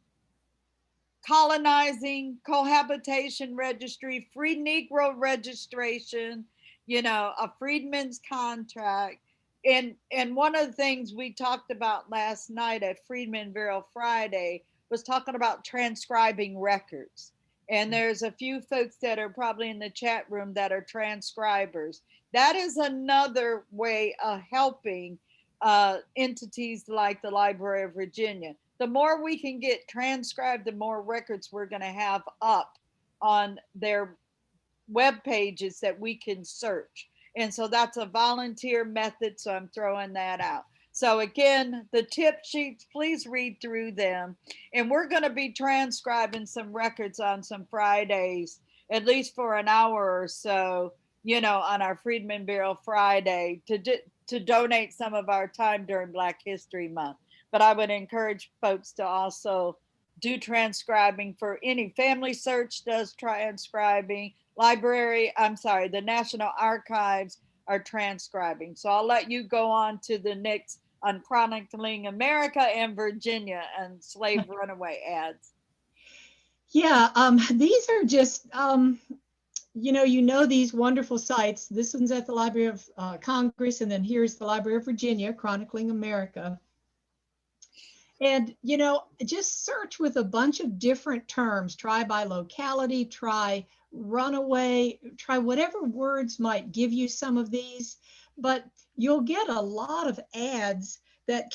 colonizing, cohabitation registry, free Negro registration, a freedman's contract. And one of the things we talked about last night at Freedmen Bureau Friday was talking about transcribing records. And there's a few folks that are probably in the chat room that are transcribers. That is another way of helping entities like the Library of Virginia. The more we can get transcribed, the more records we're going to have up on their web pages that we can search. And so that's a volunteer method. So I'm throwing that out. So again, the tip sheets, please read through them. And we're going to be transcribing some records on some Fridays, at least for an hour or so, on our Freedmen Bureau Friday to donate some of our time during Black History Month. But I would encourage folks to also do transcribing for any Family Search does transcribing. The National Archives are transcribing. So I'll let you go on to the next on chronicling America and Virginia and slave runaway ads.
Yeah, these are just, these wonderful sites. This one's at the Library of Congress, and then here's the Library of Virginia, chronicling America. And, just search with a bunch of different terms. Try by locality, try runaway, try whatever words might give you some of these, but you'll get a lot of ads that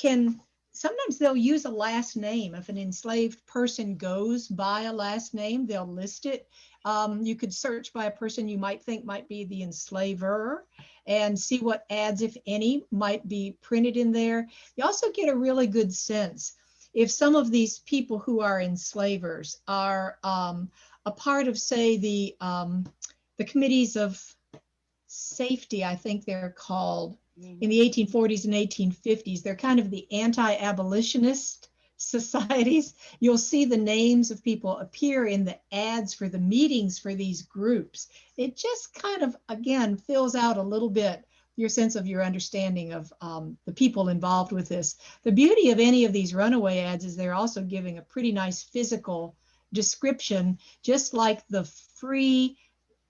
sometimes they'll use a last name. If an enslaved person goes by a last name, they'll list it. You could search by a person you might think might be the enslaver and see what ads, if any, might be printed in there. You also get a really good sense if some of these people who are enslavers are a part of, say, the committees of safety, I think they're called, in the 1840s and 1850s. They're kind of the anti-abolitionist societies. You'll see the names of people appear in the ads for the meetings for these groups. It just kind of, again, fills out a little bit your sense of your understanding of the people involved with this. The beauty of any of these runaway ads is they're also giving a pretty nice physical description, just like the free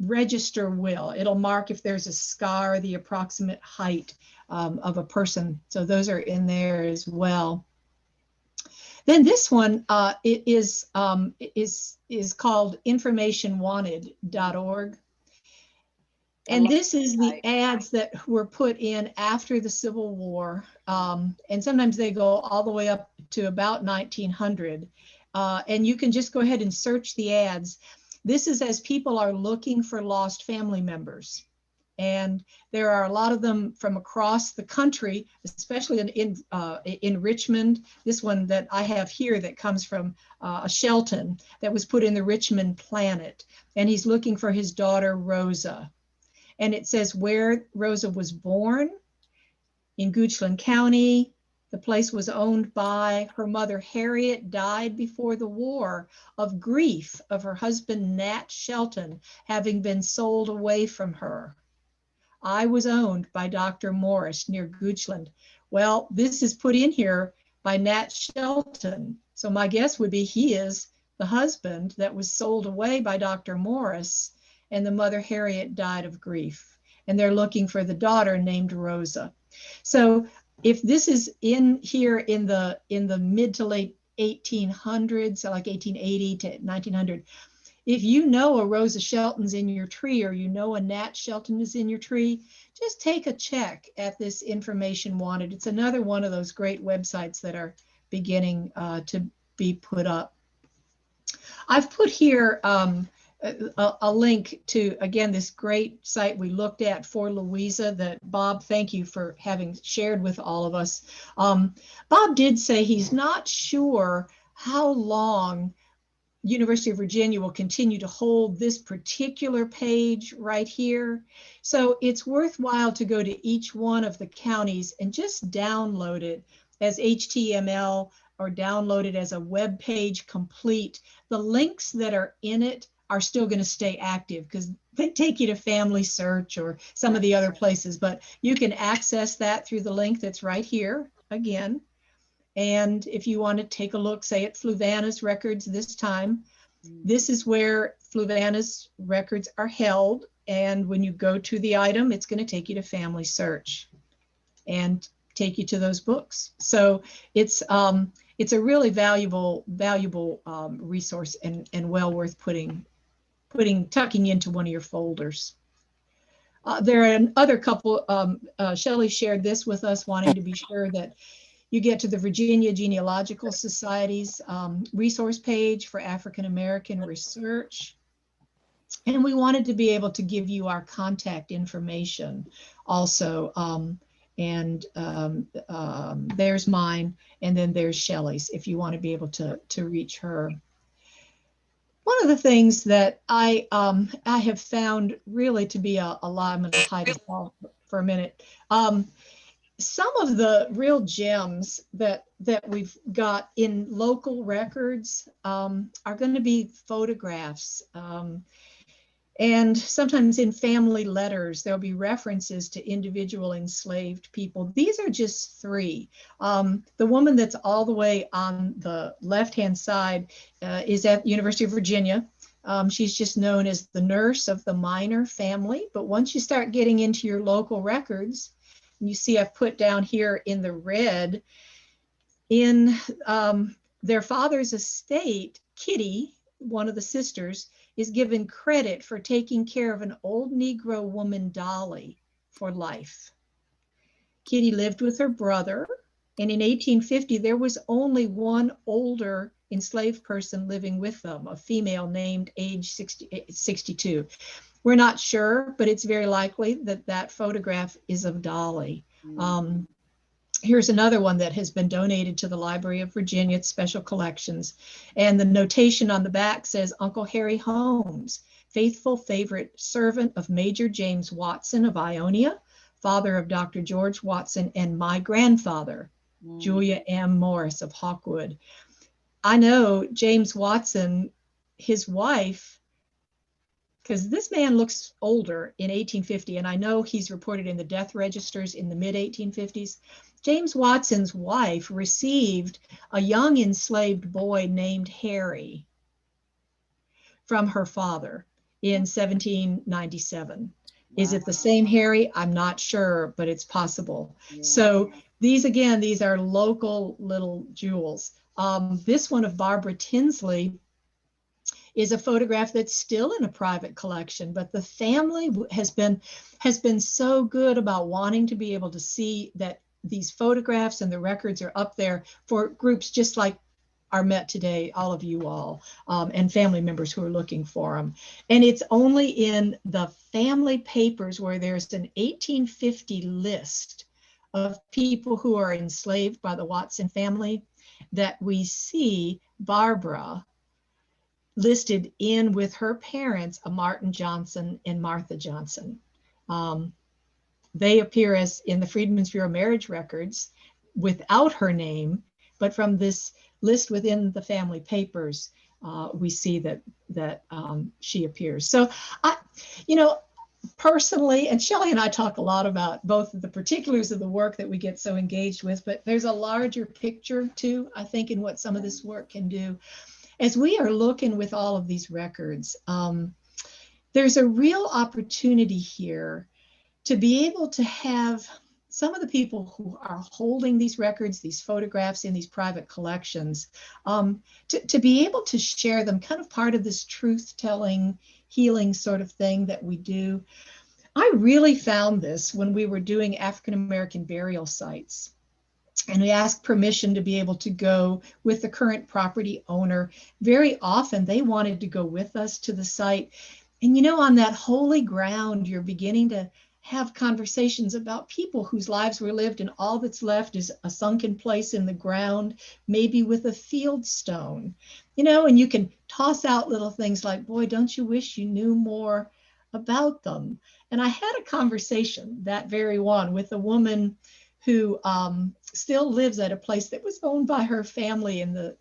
register will. It'll mark if there's a scar, the approximate height of a person. So those are in there as well. Then this one is called informationwanted.org. And this is the ads that were put in after the Civil War. And sometimes they go all the way up to about 1900. And you can just go ahead and search the ads. This is as people are looking for lost family members. And there are a lot of them from across the country, especially in Richmond. This one that I have here that comes from a Shelton that was put in the Richmond Planet. And he's looking for his daughter, Rosa. And it says where Rosa was born, in Goochland County. The place was owned by her mother, Harriet, died before the war of grief of her husband, Nat Shelton, having been sold away from her. I was owned by Dr. Morris near Goochland. Well, this is put in here by Nat Shelton. So my guess would be he is the husband that was sold away by Dr. Morris, and the mother, Harriet, died of grief. And they're looking for the daughter named Rosa. So if this is in here in the mid to late 1800s, so like 1880 to 1900, if you know a Rosa Shelton's in your tree, or you know a Nat Shelton is in your tree, just take a check at this Information Wanted. It's another one of those great websites that are beginning to be put up. I've put here a link to, again, this great site we looked at for Louisa that Bob, thank you for having shared with all of us. Bob did say he's not sure how long University of Virginia will continue to hold this particular page right here. So it's worthwhile to go to each one of the counties and just download it as HTML or download it as a web page complete. The links that are in it are still going to stay active because they take you to Family Search or some of the other places, but you can access that through the link that's right here again. And if you want to take a look, say at Fluvanna's records this time, this is where Fluvanna's records are held. And when you go to the item, it's going to take you to Family Search and take you to those books. So it's a really valuable resource and well worth tucking into one of your folders. There are another couple, Shelley shared this with us, wanting to be sure that you get to the Virginia Genealogical Society's resource page for African-American research. And we wanted to be able to give you our contact information also. There's mine, and then there's Shelley's if you want to be able to reach her. One of the things that I have found really to be a lot, I'm going to hide it all for a minute. Some of the real gems that we've got in local records are going to be photographs. And sometimes in family letters, there'll be references to individual enslaved people. These are just three. The woman that's all the way on the left-hand side is at University of Virginia. She's just known as the nurse of the Minor family. But once you start getting into your local records, you see I've put down here in the red, in their father's estate, Kitty, one of the sisters, is given credit for taking care of an old Negro woman, Dolly, for life. Kitty lived with her brother, and in 1850, there was only one older enslaved person living with them, a female named age 62. We're not sure, but it's very likely that that photograph is of Dolly. Here's another one that has been donated to the Library of Virginia, it's special collections. And the notation on the back says, Uncle Harry Holmes, faithful favorite servant of Major James Watson of Ionia, father of Dr. George Watson, and my grandfather, Julia M. Morris of Hawkwood. I know James Watson, his wife, because this man looks older in 1850, and I know he's reported in the death registers in the mid-1850s. James Watson's wife received a young enslaved boy named Harry from her father in 1797. Wow. Is it the same Harry? I'm not sure, but it's possible. Yeah. So these are local little jewels. This one of Barbara Tinsley is a photograph that's still in a private collection, but the family has been so good about wanting to be able to see that these photographs and the records are up there for groups just like are met today, all of you all, and family members who are looking for them. And it's only in the family papers where there's an 1850 list of people who are enslaved by the Watson family that we see Barbara listed in with her parents, a Martin Johnson and Martha Johnson. They appear as in the Freedmen's Bureau marriage records without her name, but from this list within the family papers, we see that she appears. So, personally, and Shelley and I talk a lot about both of the particulars of the work that we get so engaged with, but there's a larger picture too, I think, in what some of this work can do. As we are looking with all of these records, there's a real opportunity here to be able to have some of the people who are holding these records, these photographs in these private collections, to be able to share them, kind of part of this truth-telling, healing sort of thing that we do. I really found this when we were doing African-American burial sites. And we asked permission to be able to go with the current property owner. Very often they wanted to go with us to the site. And on that holy ground, you're beginning to have conversations about people whose lives were lived and all that's left is a sunken place in the ground, maybe with a field stone, and you can toss out little things like, boy, don't you wish you knew more about them? And I had a conversation, that very one, with a woman who still lives at a place that was owned by her family in the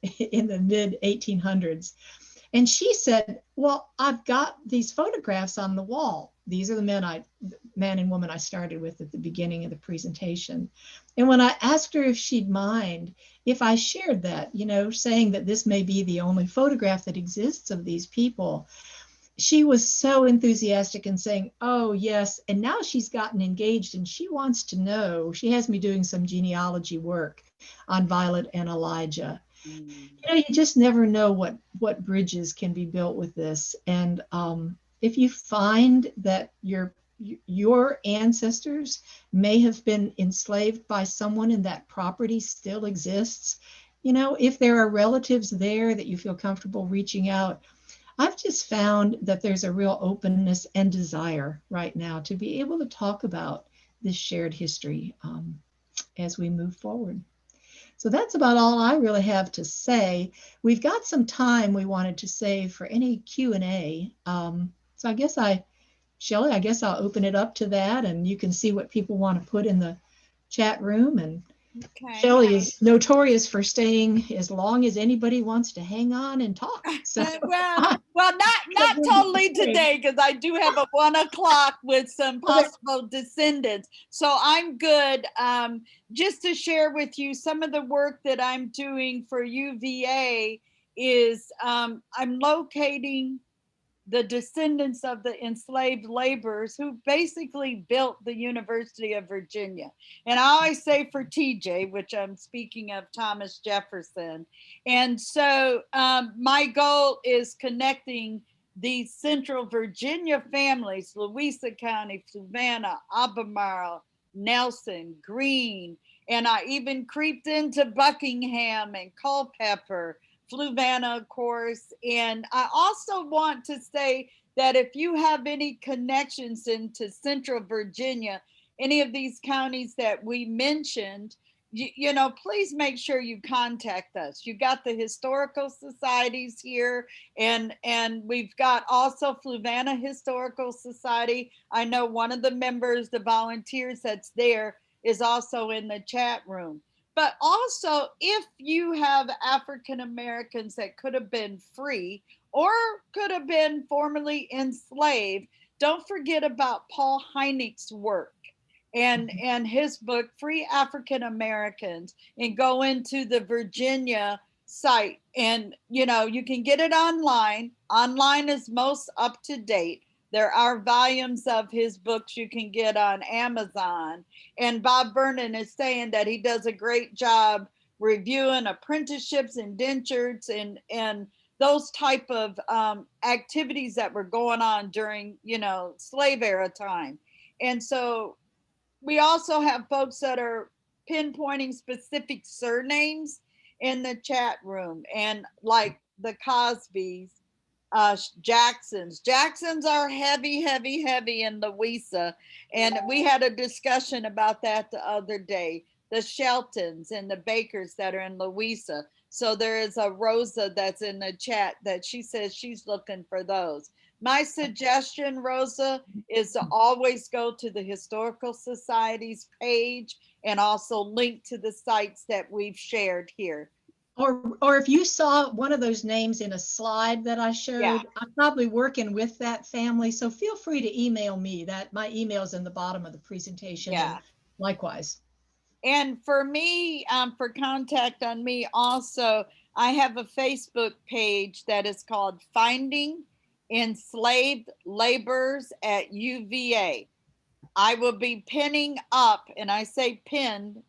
mid 1800s. And she said, well, I've got these photographs on the wall. These are the man and woman I started with at the beginning of the presentation. And when I asked her if she'd mind if I shared that, saying that this may be the only photograph that exists of these people, she was so enthusiastic and saying, oh, yes. And now she's gotten engaged and she wants to know. She has me doing some genealogy work on Violet and Elijah. You just never know what bridges can be built with this. And if you find that your ancestors may have been enslaved by someone and that property still exists, if there are relatives there that you feel comfortable reaching out, I've just found that there's a real openness and desire right now to be able to talk about this shared history as we move forward. So that's about all I really have to say. We've got some time we wanted to save for any Q&A. So Shelley, I guess I'll open it up to that and you can see what people want to put in the chat room. And okay. Shelley is notorious for staying as long as anybody wants to hang on and talk. So
well, not totally today, because I do have a 1 o'clock with some possible descendants. So I'm good. Just to share with you some of the work that I'm doing for UVA is I'm locating the descendants of the enslaved laborers who basically built the University of Virginia. And I always say for TJ, which I'm speaking of Thomas Jefferson. And so my goal is connecting these Central Virginia families, Louisa County, Fluvanna, Albemarle, Nelson, Greene, and I even creeped into Buckingham and Culpeper, Fluvanna, of course. And I also want to say that if you have any connections into Central Virginia, any of these counties that we mentioned, please make sure you contact us. You got the historical societies here, and we've got also Fluvanna Historical Society. I know one of the members, the volunteers that's there, is also in the chat room. But also, if you have African Americans that could have been free or could have been formerly enslaved, don't forget about Paul Heinrich's work and his book, Free African Americans, and go into the Virginia site. And, you can get it online. Online is most up to date. There are volumes of his books you can get on Amazon. And Bob Vernon is saying that he does a great job reviewing apprenticeships, indentures, and those type of activities that were going on during, slave era time. And so we also have folks that are pinpointing specific surnames in the chat room, and like the Cosbys, Jacksons are heavy in Louisa, and we had a discussion about that the other day. The Sheltons and the Bakers that are in Louisa. So there is a Rosa that's in the chat that she says she's looking for those. My suggestion, Rosa, is to always go to the Historical Society's page and also link to the sites that we've shared here.
Or if you saw one of those names in a slide that I showed, yeah. I'm probably working with that family. So feel free to email me. That my email is in the bottom of the presentation. Yeah. And likewise.
And for me, for contact on me also, I have a Facebook page that is called Finding Enslaved Laborers at UVA. I will be pinning up, and I say pin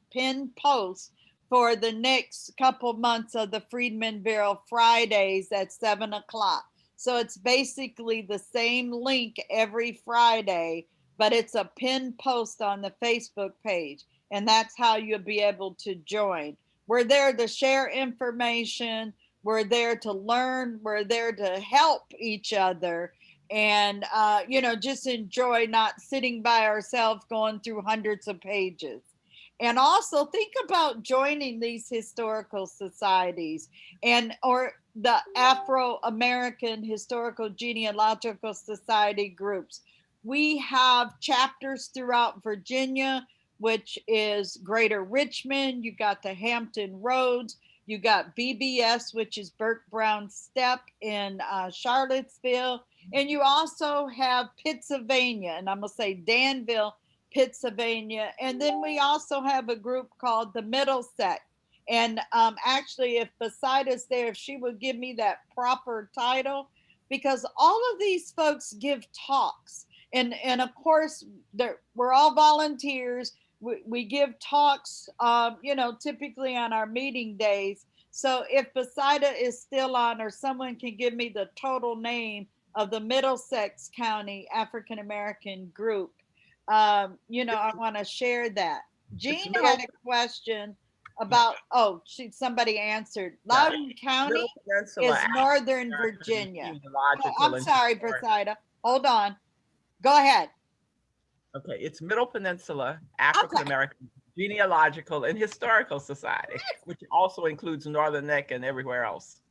post, for the next couple months of the Freedmen Bureau Fridays at 7 o'clock. So it's basically the same link every Friday, but it's a pinned post on the Facebook page. And that's how you'll be able to join. We're there to share information. We're there to learn. We're there to help each other. and just enjoy not sitting by ourselves going through hundreds of pages. And also think about joining these historical societies or the Afro-American Historical Genealogical Society groups. We have chapters throughout Virginia, which is Greater Richmond. You got the Hampton Roads. You got BBS, which is Burke Brown Step in Charlottesville. And you also have Pittsylvania, and I'm going to say Danville, Pennsylvania. And then we also have a group called the Middlesex. And actually, if Besida's there, if she would give me that proper title, because all of these folks give talks. And of course, we're all volunteers. We give talks, typically on our meeting days. So if Besida is still on, or someone can give me the total name of the Middlesex County African American group, I want to share that. Jean had a question about, somebody answered. Loudoun County is Northern Virginia. I'm sorry, Besida. Hold on. Go ahead.
Okay, it's Middle Peninsula African American Genealogical and Historical Society, which also includes Northern Neck and everywhere else.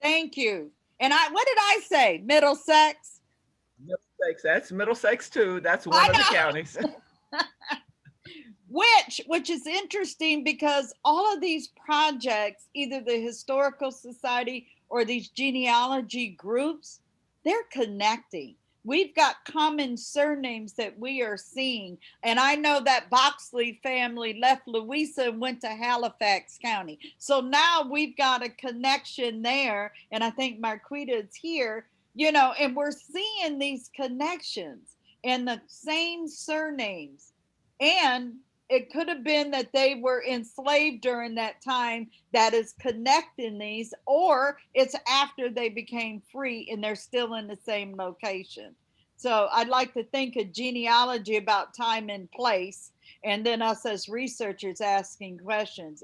Thank you. And what did I say? Middlesex?
Middlesex, that's Middlesex too. That's one of the counties.
Which is interesting, because all of these projects, either the Historical Society or these genealogy groups, they're connecting. We've got common surnames that we are seeing. And I know that Boxley family left Louisa and went to Halifax County. So now we've got a connection there. And I think Marquita is here, and we're seeing these connections and the same surnames. And it could have been that they were enslaved during that time that is connecting these, or it's after they became free and they're still in the same location. So I'd like to think of genealogy about time and place, and then us as researchers asking questions.